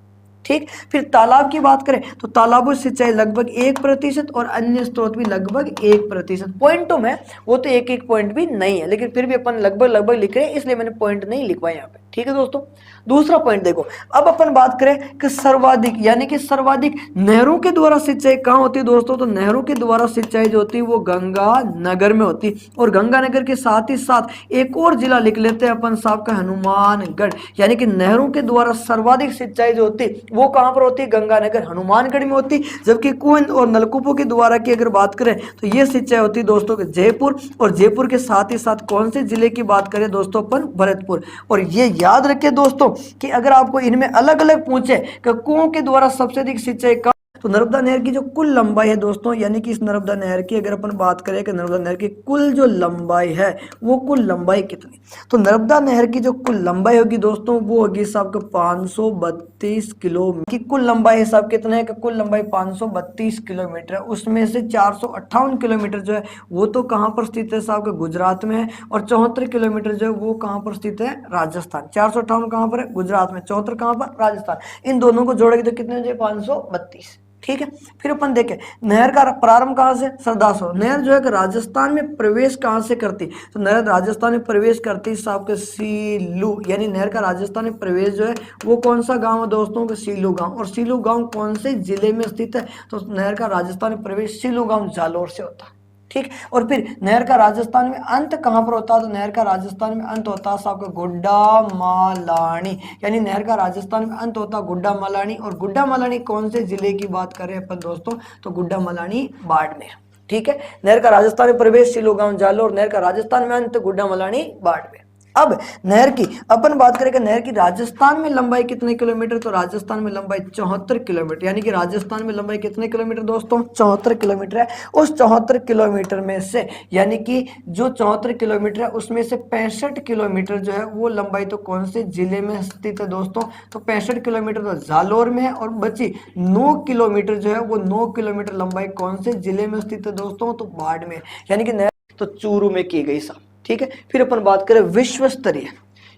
ठीक, फिर तालाब की बात करें तो तालाबों से सिंचाई लगभग 1% और अन्य स्रोत भी लगभग 1%। पॉइंटों में वो तो एक पॉइंट भी नहीं है, लेकिन फिर भी अपन लगभग लिख रहे हैं, इसलिए मैंने पॉइंट नहीं लिखवाया यहाँ पे। ठीक है दोस्तों। दूसरा पॉइंट देखो, अब अपन बात करें कि सर्वाधिक यानी कि सर्वाधिक नहरों के द्वारा सिंचाई कहाँ होती है दोस्तों, तो नहरों के द्वारा सिंचाई जो होती है वो गंगा नगर में होती है। और गंगा नगर के साथ ही साथ एक और जिला लिख लेते हैं अपन साहब का, हनुमानगढ़। यानी कि नहरों के द्वारा सर्वाधिक सिंचाई जो होती है वो कहाँ पर होती है, गंगानगर हनुमानगढ़ में होती है। जबकि कुएं और नलकूपों के द्वारा की अगर बात करें तो ये सिंचाई होती है दोस्तों जयपुर, और जयपुर के साथ ही साथ कौन से जिले की बात करें दोस्तों, अपन भरतपुर। और ये याद रखें दोस्तों कि अगर आपको इनमें अलग अलग पूछे कि कुओं के द्वारा सबसे अधिक सिंचाई का, तो नर्मदा नहर की जो कुल लंबाई है दोस्तों, यानी कि इस नर्मदा नहर की अगर अपन बात करें कि नर्मदा नहर की कुल जो लंबाई है वो कुल लंबाई कितनी, तो नर्मदा नहर की जो कुल लंबाई होगी दोस्तों वो होगी साहब का 532 किलोमीटर की कुल लंबाई है साहब, कितना है कि कुल लंबाई 532 किलोमीटर है। उसमें से 458 किलोमीटर जो है वो तो कहाँ पर स्थित है साहब का, गुजरात में है। और 74 किलोमीटर जो है वो कहाँ पर स्थित है, राजस्थान। 458 कहाँ पर है, गुजरात में, 74 कहाँ पर, राजस्थान। इन दोनों को जोड़ेंगे तो कितने हो जाए, 532। ठीक है। फिर अपन देखें नहर का प्रारंभ कहां से, सरदासपुर। नहर जो है कि राजस्थान में प्रवेश कहां से करती, तो नहर राजस्थान में प्रवेश करती साहब के सीलू, यानी नहर का राजस्थान में प्रवेश जो है वो कौन सा गांव है दोस्तों के, सीलू गांव। और सीलू गांव कौन से जिले में स्थित है, तो नहर का राजस्थान में प्रवेश सीलू गांव जालोर से होता है। ठीक। और फिर नहर का राजस्थान में अंत कहां पर होता है, तो नहर का राजस्थान में अंत होता है आपका गुड्डा मालानी, यानी नहर का राजस्थान में अंत होता है गुड्डा मालानी। और गुड्डा मालानी कौन से जिले की बात करें अपन दोस्तों, तो गुड्डा मालानी बाड़मेर। ठीक है। नहर का राजस्थान में प्रवेश सिलोगांव जालोर, नहर का राजस्थान में अंत गुड्डा मालानी बाड़मेर। अब नहर की अपन बात करें कि नहर की राजस्थान में लंबाई कितने किलोमीटर, तो राजस्थान में लंबाई 74 किलोमीटर, यानी कि राजस्थान में लंबाई कितने किलोमीटर दोस्तों, 74 किलोमीटर है। उस 74 किलोमीटर में से यानी कि जो 74 किलोमीटर है उसमें से 65 किलोमीटर जो है वो लंबाई तो कौन से जिले में स्थित है दोस्तों, तो 65 किलोमीटर तो जालोर में है। और बची 9 किलोमीटर जो है वो 9 किलोमीटर लंबाई कौन से जिले में स्थित है दोस्तों, तो बाड़मेर, यानी कि नहर तो चूरू में की गई साहब। ठीक है। फिर अपन बात करें विश्व स्तरीय,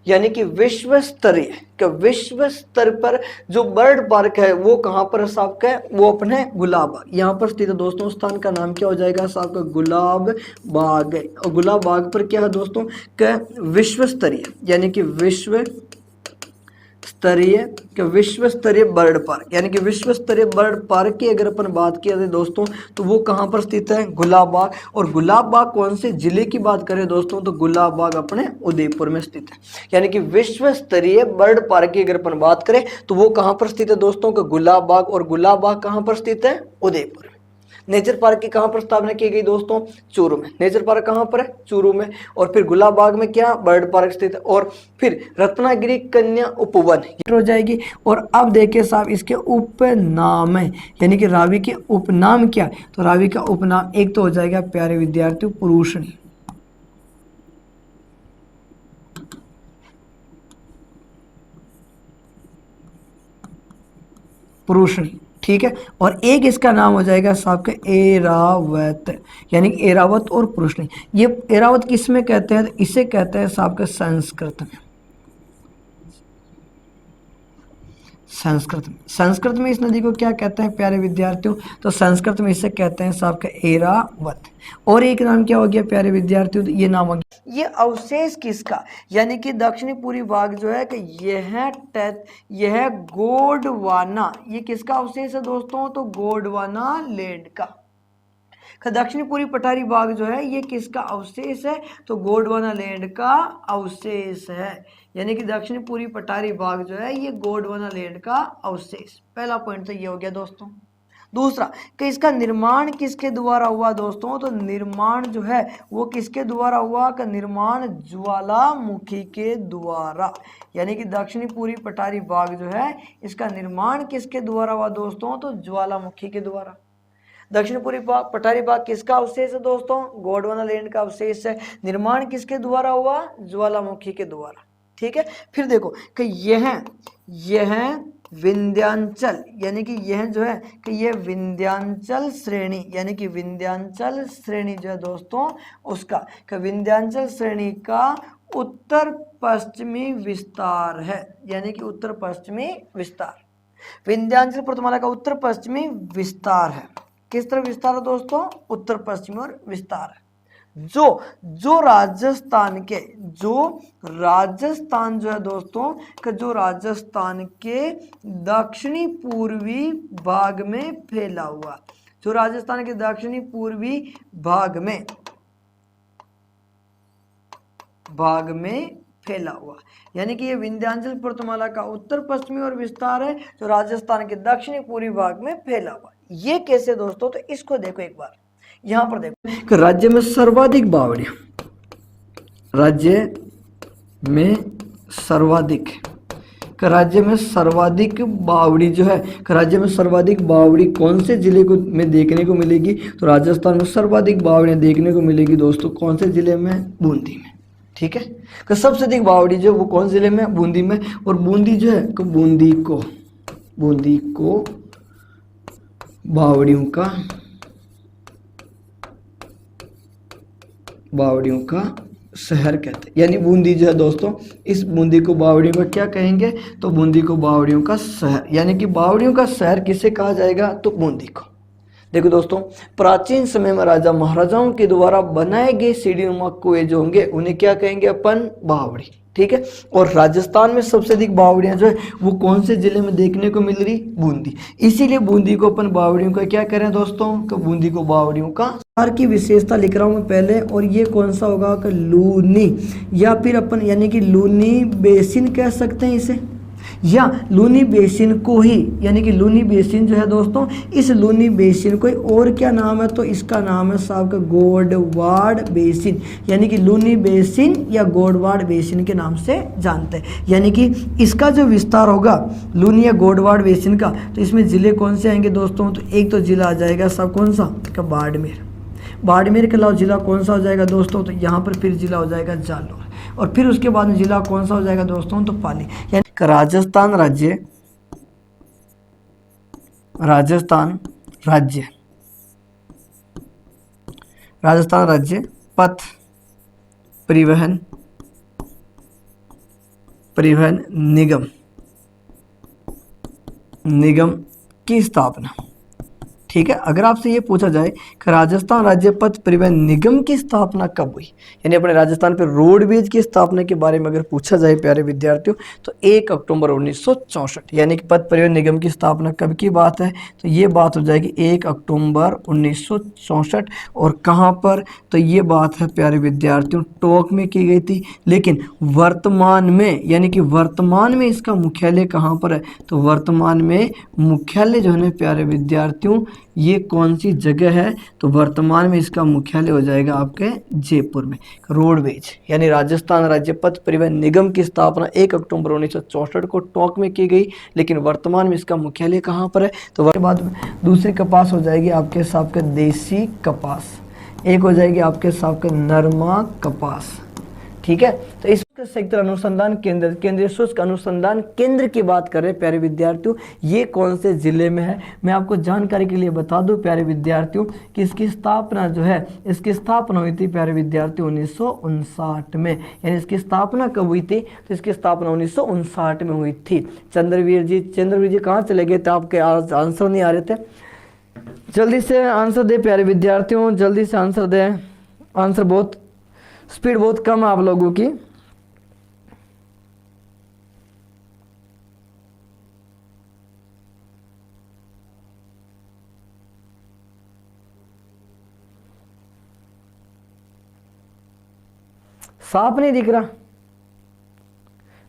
यानी कि विश्व स्तरीय का विश्व स्तर पर जो बर्ड पार्क है वो कहां पर साहब का, वो अपने गुलाब बाग यहाँ पर स्थित है दोस्तों। स्थान का नाम क्या हो जाएगा साहब का, गुलाब बाग है। और गुलाब बाग पर क्या है दोस्तों का विश्व स्तरीय, यानी कि विश्व स्तरीय बर्ड पार्क, यानी कि विश्व स्तरीय बर्ड पार्क की अगर अपन बात किया जाए दोस्तों तो वो कहां पर स्थित है, गुलाब बाग। और गुलाब बाग कौन से जिले की बात करें दोस्तों, तो गुलाब बाग अपने उदयपुर में स्थित है। यानी कि विश्व स्तरीय बर्ड पार्क की अगर अपन बात करें तो वो कहां पर स्थित है दोस्तों, का गुलाब बाग। और गुलाब बाग कहां पर स्थित है, उदयपुर में। नेचर पार्क की कहां पर स्थापना की गई दोस्तों, चूरू में। नेचर पार्क कहां पर है, चूरू में। और फिर गुलाब बाग में क्या, बर्ड पार्क स्थित है। और फिर रत्नागिरी कन्या उपवन हो जाएगी। और अब देखिए साहब इसके उपनाम है, यानी कि रावी के उपनाम क्या, तो रावी का उपनाम एक तो हो जाएगा प्यारे विद्यार्थियों पुरुषणी, पुरुषणी। ठीक है। और एक इसका नाम हो जाएगा साहब का एरावत, यानी एरावत और पुरुषणी। ये एरावत किस में कहते हैं, इसे कहते हैं साहब का संस्कृत में। संस्कृत में इस नदी को क्या कहते हैं प्यारे विद्यार्थियों, तो संस्कृत में इसे कहते हैं साहब का एरावत। और एक नाम क्या हो गया प्यारे विद्यार्थियों, तो ये नाम हो गया, ये अवशेष किसका, यानी कि दक्षिणी पूर्वी भाग जो है कि यह गोंडवाना, ये किसका अवशेष है दोस्तों, तो गोंडवाना लैंड का। दक्षिणी पूर्वी पठारी भाग जो है ये किसका अवशेष है, तो गोंडवाना लैंड का अवशेष है। यानी कि दक्षिण पूर्वी पठारी भाग जो है ये गोंडवाना लैंड का अवशेष। पहला पॉइंट तो ये हो गया दोस्तों। दूसरा कि इसका निर्माण किसके द्वारा हुआ दोस्तों, तो निर्माण जो है वो किसके द्वारा हुआ, का निर्माण ज्वालामुखी के द्वारा। यानी कि दक्षिणी पूर्वी पठारी भाग जो है इसका निर्माण किसके द्वारा हुआ दोस्तों, तो ज्वालामुखी के द्वारा। दक्षिण पूर्वी पठारी भाग किसका अवशेष है दोस्तों, गोंडवाना लैंड का अवशेष है। निर्माण किसके द्वारा हुआ, ज्वालामुखी के द्वारा। ठीक है। फिर देखो कि यह विंध्यांचल, यानी कि यह जो है कि यह विंध्यांचल श्रेणी, यानी कि विंध्यांचल श्रेणी जो है दोस्तों उसका, कि विंध्यांचल श्रेणी का उत्तर पश्चिमी विस्तार है। यानी कि उत्तर पश्चिमी विस्तार, विंध्यांचल पर्वतमाला का उत्तर पश्चिमी विस्तार है। किस तरह विस्तार है दोस्तों, उत्तर पश्चिमी और विस्तार है। जो जो राजस्थान के जो राजस्थान जो है दोस्तों कि जो राजस्थान के दक्षिणी पूर्वी भाग में फैला हुआ, जो राजस्थान के दक्षिणी पूर्वी भाग में फैला हुआ, यानी कि ये विंध्याचल पर्वतमाला का उत्तर पश्चिमी और विस्तार है जो राजस्थान के दक्षिणी पूर्वी भाग में फैला हुआ। ये कैसे दोस्तों, तो इसको देखो एक बार, यहां पर देखो कि राज्य में सर्वाधिक बावड़ियां, राज्य में सर्वाधिक बावड़ी जो है, राज्य में सर्वाधिक बावड़ी कौन से जिले को में देखने को मिलेगी, तो राजस्थान में सर्वाधिक बावड़ियां देखने को मिलेगी दोस्तों कौन से जिले में, बूंदी में। ठीक है, कि सबसे अधिक बावड़ी जो वो कौन जिले में, बूंदी में। और बूंदी जो है कि बूंदी को बावड़ियों का शहर कहते हैं, यानी बूंदी जो है दोस्तों, इस बूंदी को बावड़ियों का क्या कहेंगे, तो बूंदी को बावड़ियों का शहर, यानी कि बावड़ियों का शहर किसे कहा जाएगा, तो बूंदी को। देखो दोस्तों, प्राचीन समय में राजा महाराजाओं के द्वारा बनाए गए सीढ़ीनुमा कुएं जो होंगे उन्हें क्या कहेंगे अपन, बावड़ी। ठीक है, और राजस्थान में सबसे अधिक बावड़ियां जो है वो कौन से जिले में देखने को मिल रही, बूंदी। इसीलिए बूंदी को अपन बावड़ियों का क्या करें दोस्तों, कि बूंदी को बावड़ियों का की विशेषता लिख रहा हूं मैं पहले, और ये कौन सा होगा, कि लूनी, या फिर अपन यानी कि लूनी बेसिन कह सकते हैं इसे, या लूनी बेसिन को ही, यानी कि लूनी बेसिन जो है दोस्तों, इस लूनी बेसिन को और क्या नाम है, तो इसका नाम है साहब का गोडवाड़ बेसिन, यानी कि लूनी बेसिन या गोडवाड़ बेसिन के नाम से जानते हैं। यानी कि इसका जो विस्तार होगा लूनी या गोडवाड़ बेसिन का, तो इसमें जिले कौन से आएंगे दोस्तों, तो एक तो जिला आ जाएगा सब कौन सा, का बाड़मेर के अलावा जिला कौन सा हो जाएगा दोस्तों, तो यहाँ पर फिर जिला हो जाएगा जालौर, और फिर उसके बाद में जिला कौन सा हो जाएगा दोस्तों, तो पाली। यानी राजस्थान राज्य पथ परिवहन निगम की स्थापना। ठीक है, अगर आपसे ये पूछा जाए कि राजस्थान राज्य पथ परिवहन निगम की स्थापना कब हुई, यानी अपने राजस्थान पे रोडवेज की स्थापना के बारे में अगर पूछा जाए प्यारे विद्यार्थियों, तो 1 अक्टूबर 1964, यानी कि पथ परिवहन निगम की स्थापना कब की बात है, तो ये बात हो जाएगी 1 अक्टूबर 1964। और कहाँ पर, तो ये बात है प्यारे विद्यार्थियों टोंक में की गई थी। लेकिन वर्तमान में, यानी कि वर्तमान में इसका मुख्यालय कहाँ पर है, तो वर्तमान में मुख्यालय जो है ना प्यारे विद्यार्थियों, ये कौन सी जगह है, तो वर्तमान में इसका मुख्यालय हो जाएगा आपके जयपुर में। रोडवेज यानी राजस्थान राज्य पथ परिवहन निगम की स्थापना 1 अक्टूबर 1964 को टोंक में की गई, लेकिन वर्तमान में इसका मुख्यालय कहाँ पर है, तो उसके बाद दूसरी कपास हो जाएगी आपके हिसाब के देसी कपास, एक हो जाएगी आपके हिसाब के नरमा कपास। ठीक है, तो इस सेक्टर अनुसंधान केंद्र, केंद्रीय शुष्क अनुसंधान केंद्र की बात कर रहे हैं प्यारे विद्यार्थियों, ये कौन से जिले में है। मैं आपको जानकारी के लिए बता दूं प्यारे विद्यार्थियों कि इसकी स्थापना जो है, इसकी स्थापना हुई थी प्यारे विद्यार्थियों 1959 में। यानी इसकी स्थापना कब हुई थी, तो इसकी स्थापना 1959 में हुई थी। चंद्रवीर जी कहाँ चले गए थे, आपके आंसर नहीं आ रहे थे, जल्दी से आंसर दे प्यारे विद्यार्थियों, जल्दी से आंसर दे। आंसर बहुत स्पीड बहुत कम है आप लोगों की। साफ नहीं दिख रहा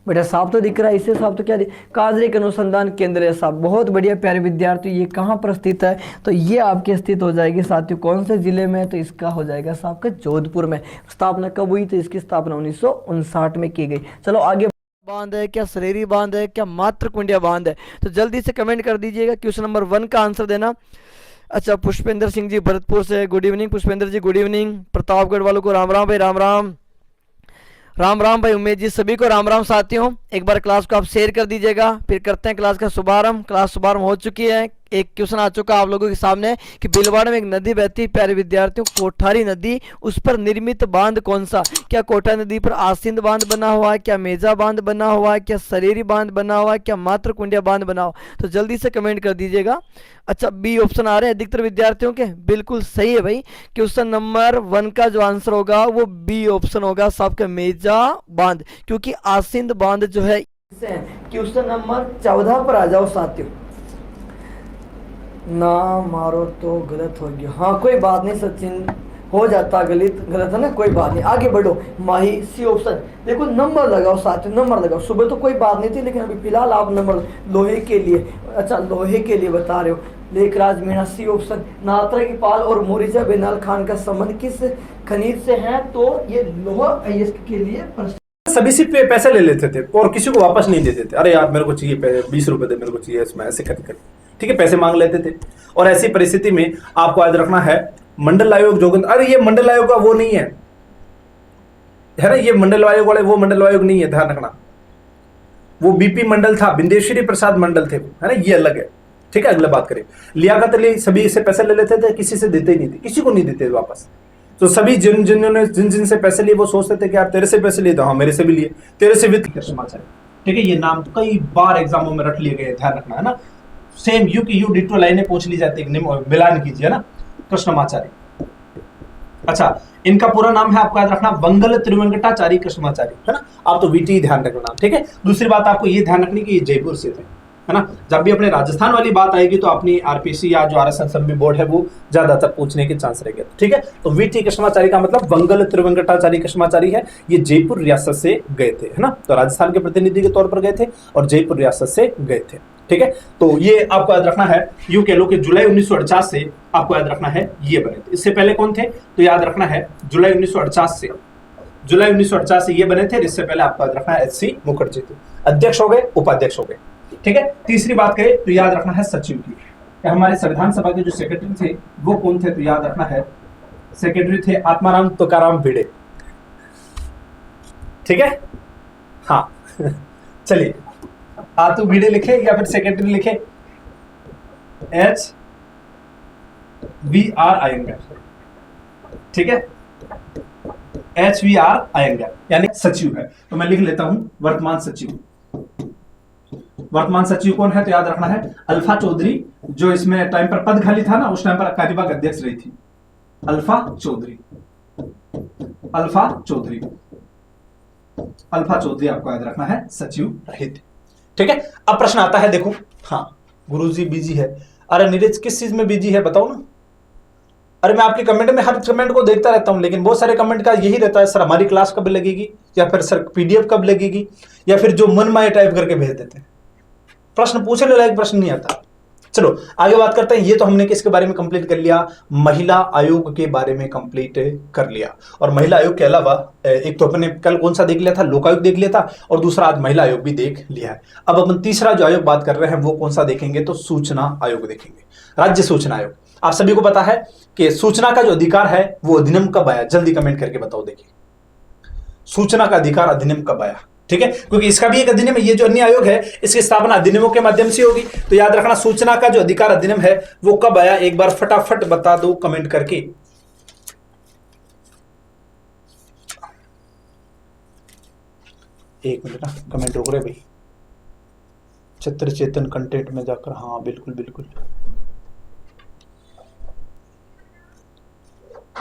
बेटा, साफ तो दिख रहा है, इससे साफ तो क्या काजरी का अनुसंधान केंद्र है साहब, बहुत बढ़िया प्यारे विद्यार्थी। ये कहाँ पर स्थित है, तो ये आपके स्थित हो जाएगी साथियों कौन से जिले में, तो इसका हो जाएगा साहब का जोधपुर में। स्थापना कब हुई, तो इसकी स्थापना 1959 में की गई। चलो आगे, बांध है क्या, सरेरी बांध है क्या, मात्र कुंडिया बांध है, तो जल्दी से कमेंट कर दीजिएगा क्वेश्चन नंबर 1 का आंसर देना। अच्छा, पुष्पेंद्र सिंह जी भरतपुर से, गुड इवनिंग पुष्पेंद्र जी, गुड इवनिंग। प्रतापगढ़ वालों को राम राम भाई, राम राम, राम राम भाई उमेश जी, सभी को राम राम साथियों। एक बार क्लास को आप शेयर कर दीजिएगा, फिर करते हैं क्लास का शुभारंभ। क्लास शुभारंभ हो चुकी है, एक क्वेश्चन आ चुका आप लोगों के सामने कि भीलवाड़ा में एक नदी बहती है प्यारे विद्यार्थियों, कोठारी नदी, उस पर निर्मित बांध कौन सा? क्या कोठा नदी पर आसिंद बांध बना हुआ है, क्या मेजा बांध बना हुआ है, क्या सरेरी बांध बना हुआ है, क्या मात्र कुंडिया बांध बना हुआ? तो जल्दी से कमेंट कर दीजिएगा। अच्छा, बी ऑप्शन आ रहे हैं अधिकतर विद्यार्थियों के, बिल्कुल सही है भाई। क्वेश्चन नंबर 1 का जो आंसर होगा वो बी ऑप्शन होगा सबका, मेजा बांध, क्योंकि आसिंद बांध जो है। क्वेश्चन नंबर 14 पर आ जाओ साथियों। ना मारो तो गलत हो गया, हाँ कोई बात नहीं सचिन, हो जाता गलत है ना, कोई बात नहीं, आगे बढ़ो। माही सी ऑप्शन। देखो नंबर लगाओ साथियों, नंबर लगाओ। सुबह तो कोई बात नहीं थी, लेकिन अभी फिलहाल आप नंबर लोहे के लिए, अच्छा लोहे के लिए बता रहे हो। Lekhraj Meena C option. नात्रा की पाल और मोरिजा बेनाल खान का संबंध किस खनिज से है? तो ये लोहा इसके लिए सभी से पैसे ले लेते थे और किसी को वापस नहीं देते थे। अरे यार मेरे को चाहिए 20 रुपए दे, मेरे को चाहिए इसमें, ऐसे कर ठीक है, पैसे मांग लेते थे। और ऐसी परिस्थिति में आपको याद रखना है मंडल आयोग जोगन, अरे ये मंडल आयोग का वो नहीं है ना, ये मंडल आयोग वाले वो मंडल आयोग नहीं है, ध्यान रखना। वो बीपी मंडल था, बिंदेश्वरी प्रसाद मंडल थे, है ना, ये अलग है। ठीक है, अगले बात करें। लियाकत अली सभी से पैसे ले लेते थे, किसी से देते ही नहीं थे, किसी को नहीं देते थे वापस। तो सभी जिन से पैसे लिए वो सोचते थे कि यार तेरे से पैसे लिए, तो हाँ मेरे से भी लिए, तेरे से भी समाचार। ठीक है, ये नाम कई बार एग्जामों में रट लिए गए, ध्यान रखना है ना। सेम यू की यू डिटो लाइनें पूछ ली जाती है, मिलान कीजिए ना, कृष्णमाचारी। अच्छा, इनका पूरा नाम है आपको याद रखना वंगल त्रिवेंकटाचारी कृष्णमाचारी, है ना। आप तो वीटी ध्यान रखना, ठीक है। दूसरी बात आपको ये ध्यान रखनी कि ये जयपुर से थे, है ना। जब भी अपने राजस्थान वाली बात आएगी तो अपनी आरपीसी या जो आरएसएस बोर्ड है वो ज्यादातर पूछने के चांस रहेंगे, ठीक है। तो वीटी कृष्णमाचारी का मतलब वंगल त्रिवेंकटाचारी कृष्णमाचारी है। ये जयपुर रियासत से गए थे, है ना। तो राजस्थान के प्रतिनिधि के तौर पर गए थे और जयपुर रियासत से गए थे, ठीक है। तो ये आपको याद रखना है, यूं कह लो कि जुलाई 1948 से आपको याद रखना है ये बने थे। इससे पहले कौन थे? तो याद रखना है जुलाई 1948 से ये बने थे। इससे पहले आपको याद रखना है एच.सी. मुखर्जी थे, अध्यक्ष हो गए, उपाध्यक्ष हो गए, ठीक है। तीसरी बात करें तो याद रखना है सचिव की। हमारे संविधान सभा के जो सेक्रेटरी थे वो कौन थे? तो याद रखना है सेक्रेटरी थे आत्माराम तुकाराम भिड़े, ठीक है। हाँ चलिए, आतू भिड़े लिखे या फिर सेक्रेटरी लिखे, HVR आएंगे, ठीक है। HVR आएंगे यानी सचिव है। तो मैं लिख लेता हूं वर्तमान सचिव। वर्तमान सचिव कौन है? तो याद रखना है अल्फा चौधरी, जो इसमें टाइम पर पद खाली था ना, उस टाइम पर कार्यवाहक अध्यक्ष रही थी अल्फा चौधरी। अल्फा चौधरी आपको याद रखना है सचिव रहे थे, ठीक है। अब प्रश्न आता है, देखो, हाँ गुरुजी बिजी है। अरे नीरज किस चीज में बिजी है बताओ ना। अरे मैं आपके कमेंट में हर कमेंट को देखता रहता हूं, लेकिन बहुत सारे कमेंट का यही रहता है, सर हमारी क्लास कब लगेगी, या फिर सर पीडीएफ कब लगेगी, या फिर जो मन माए टाइप करके भेज देते हैं। प्रश्न पूछने लायक प्रश्न नहीं आता। चलो आगे बात करते हैं। ये तो हमने किसके बारे में कंप्लीट कर लिया? महिला आयोग के बारे में कंप्लीट कर लिया। और महिला आयोग के अलावा एक तो अपने कल कौन सा देख लिया था? लोकायुक्त देख लिया था, और दूसरा आज महिला आयोग भी देख लिया है। अब अपन तीसरा जो आयोग बात कर रहे हैं वो कौन सा देखेंगे? तो सूचना आयोग देखेंगे, राज्य सूचना आयोग। आप सभी को पता है कि सूचना का जो अधिकार है वो अधिनियम कब आया? जल्दी कमेंट करके बताओ। देखिए, सूचना का अधिकार अधिनियम कब आया? ठीक है, क्योंकि इसका भी एक अधिनियम है। ये जो अन्य आयोग है इसकी स्थापना अधिनियमों के माध्यम से होगी। तो याद रखना सूचना का जो अधिकार अधिनियम है वो कब आया? एक बार फटाफट बता दो कमेंट करके। एक मिनट ना, कमेंट रोक रहे भाई। चित्र चेतन कंटेंट में जाकर, हाँ बिल्कुल बिल्कुल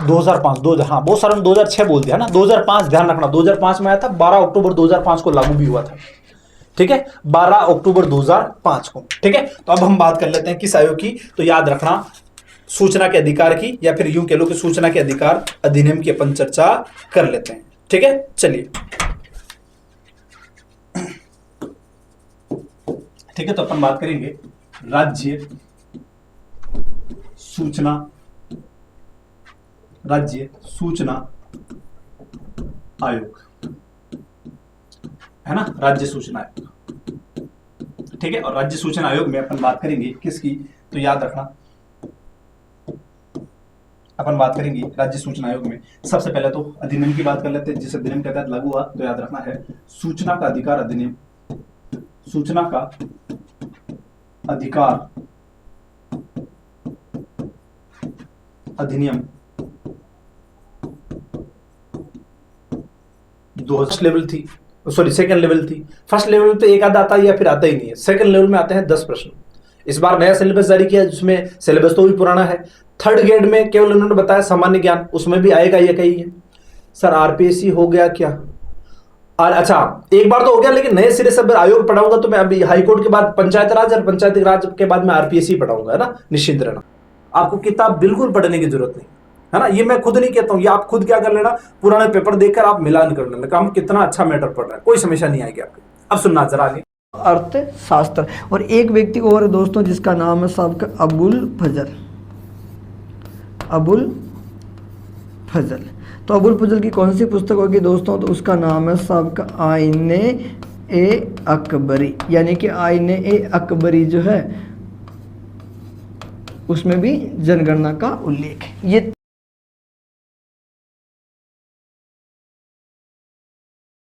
2005 हाँ बहुत सारा 2006 बोल दिया ना, 2005 ध्यान रखना, 2005 में आया था। 12 अक्टूबर 2005 को लागू भी हुआ था, ठीक है, 12 अक्टूबर 2005 को, ठीक है। तो अब हम बात कर लेते हैं किस आयोग की? तो याद रखना सूचना के अधिकार की, या फिर यूं कह लो कि सूचना के अधिकार अधिनियम की अपन चर्चा कर लेते हैं, ठीक है। चलिए, ठीक है, तो अपन बात करेंगे राज्य सूचना आयोग, है ना, राज्य सूचना आयोग, ठीक है। और राज्य सूचना आयोग में अपन बात करेंगे किसकी? तो याद रखना अपन बात करेंगे राज्य सूचना आयोग में सबसे पहले तो अधिनियम की बात कर लेते हैं, जिस अधिनियम के तहत लागू हुआ। तो याद रखना है सूचना का अधिकार अधिनियम। सूचना का अधिकार अधिनियम 2000 लेवल थी, सॉरी सेकंड लेवल थी। फर्स्ट लेवल में तो एक आधा आता है या फिर आता ही नहीं है। सेकंड लेवल में आते हैं 10 प्रश्न। इस बार नया सिलेबस जारी किया जिसमें सिलेबस तो भी पुराना है। थर्ड ग्रेड में केवल उन्होंने बताया सामान्य ज्ञान, उसमें भी आएगा ये कही है। सर आरपीएससी हो गया क्या? और अच्छा एक बार तो हो गया, लेकिन नए सिरे से आयोग पढ़ाऊंगा तो मैं अभी हाईकोर्ट के बाद पंचायत राज और पंचायत राज के बाद मैं आरपीएससी पढ़ाऊंगा, है ना, निश्चिंत रहना। आपको किताब बिल्कुल पढ़ने की जरूरत नहीं है ना, ये मैं खुद नहीं कहता हूं, ये आप खुद क्या कर लेना, पुराने पेपर देखकर आप मिलान कर लेना, काम कितना अच्छा मैटर पढ़ रहा है, कोई समस्या नहीं आएगी आपको। अब सुनना जरा आगे। अर्थशास्त्र। और एक व्यक्ति और है दोस्तों जिसका नाम है सबका अबुल फजल। अबुल फजल, तो अबुल फजल की कौन सी पुस्तक होगी दोस्तों? तो उसका नाम है सबका आईने ए अकबरी, यानी कि आईने ए अकबरी जो है उसमें भी जनगणना का उल्लेख है। ये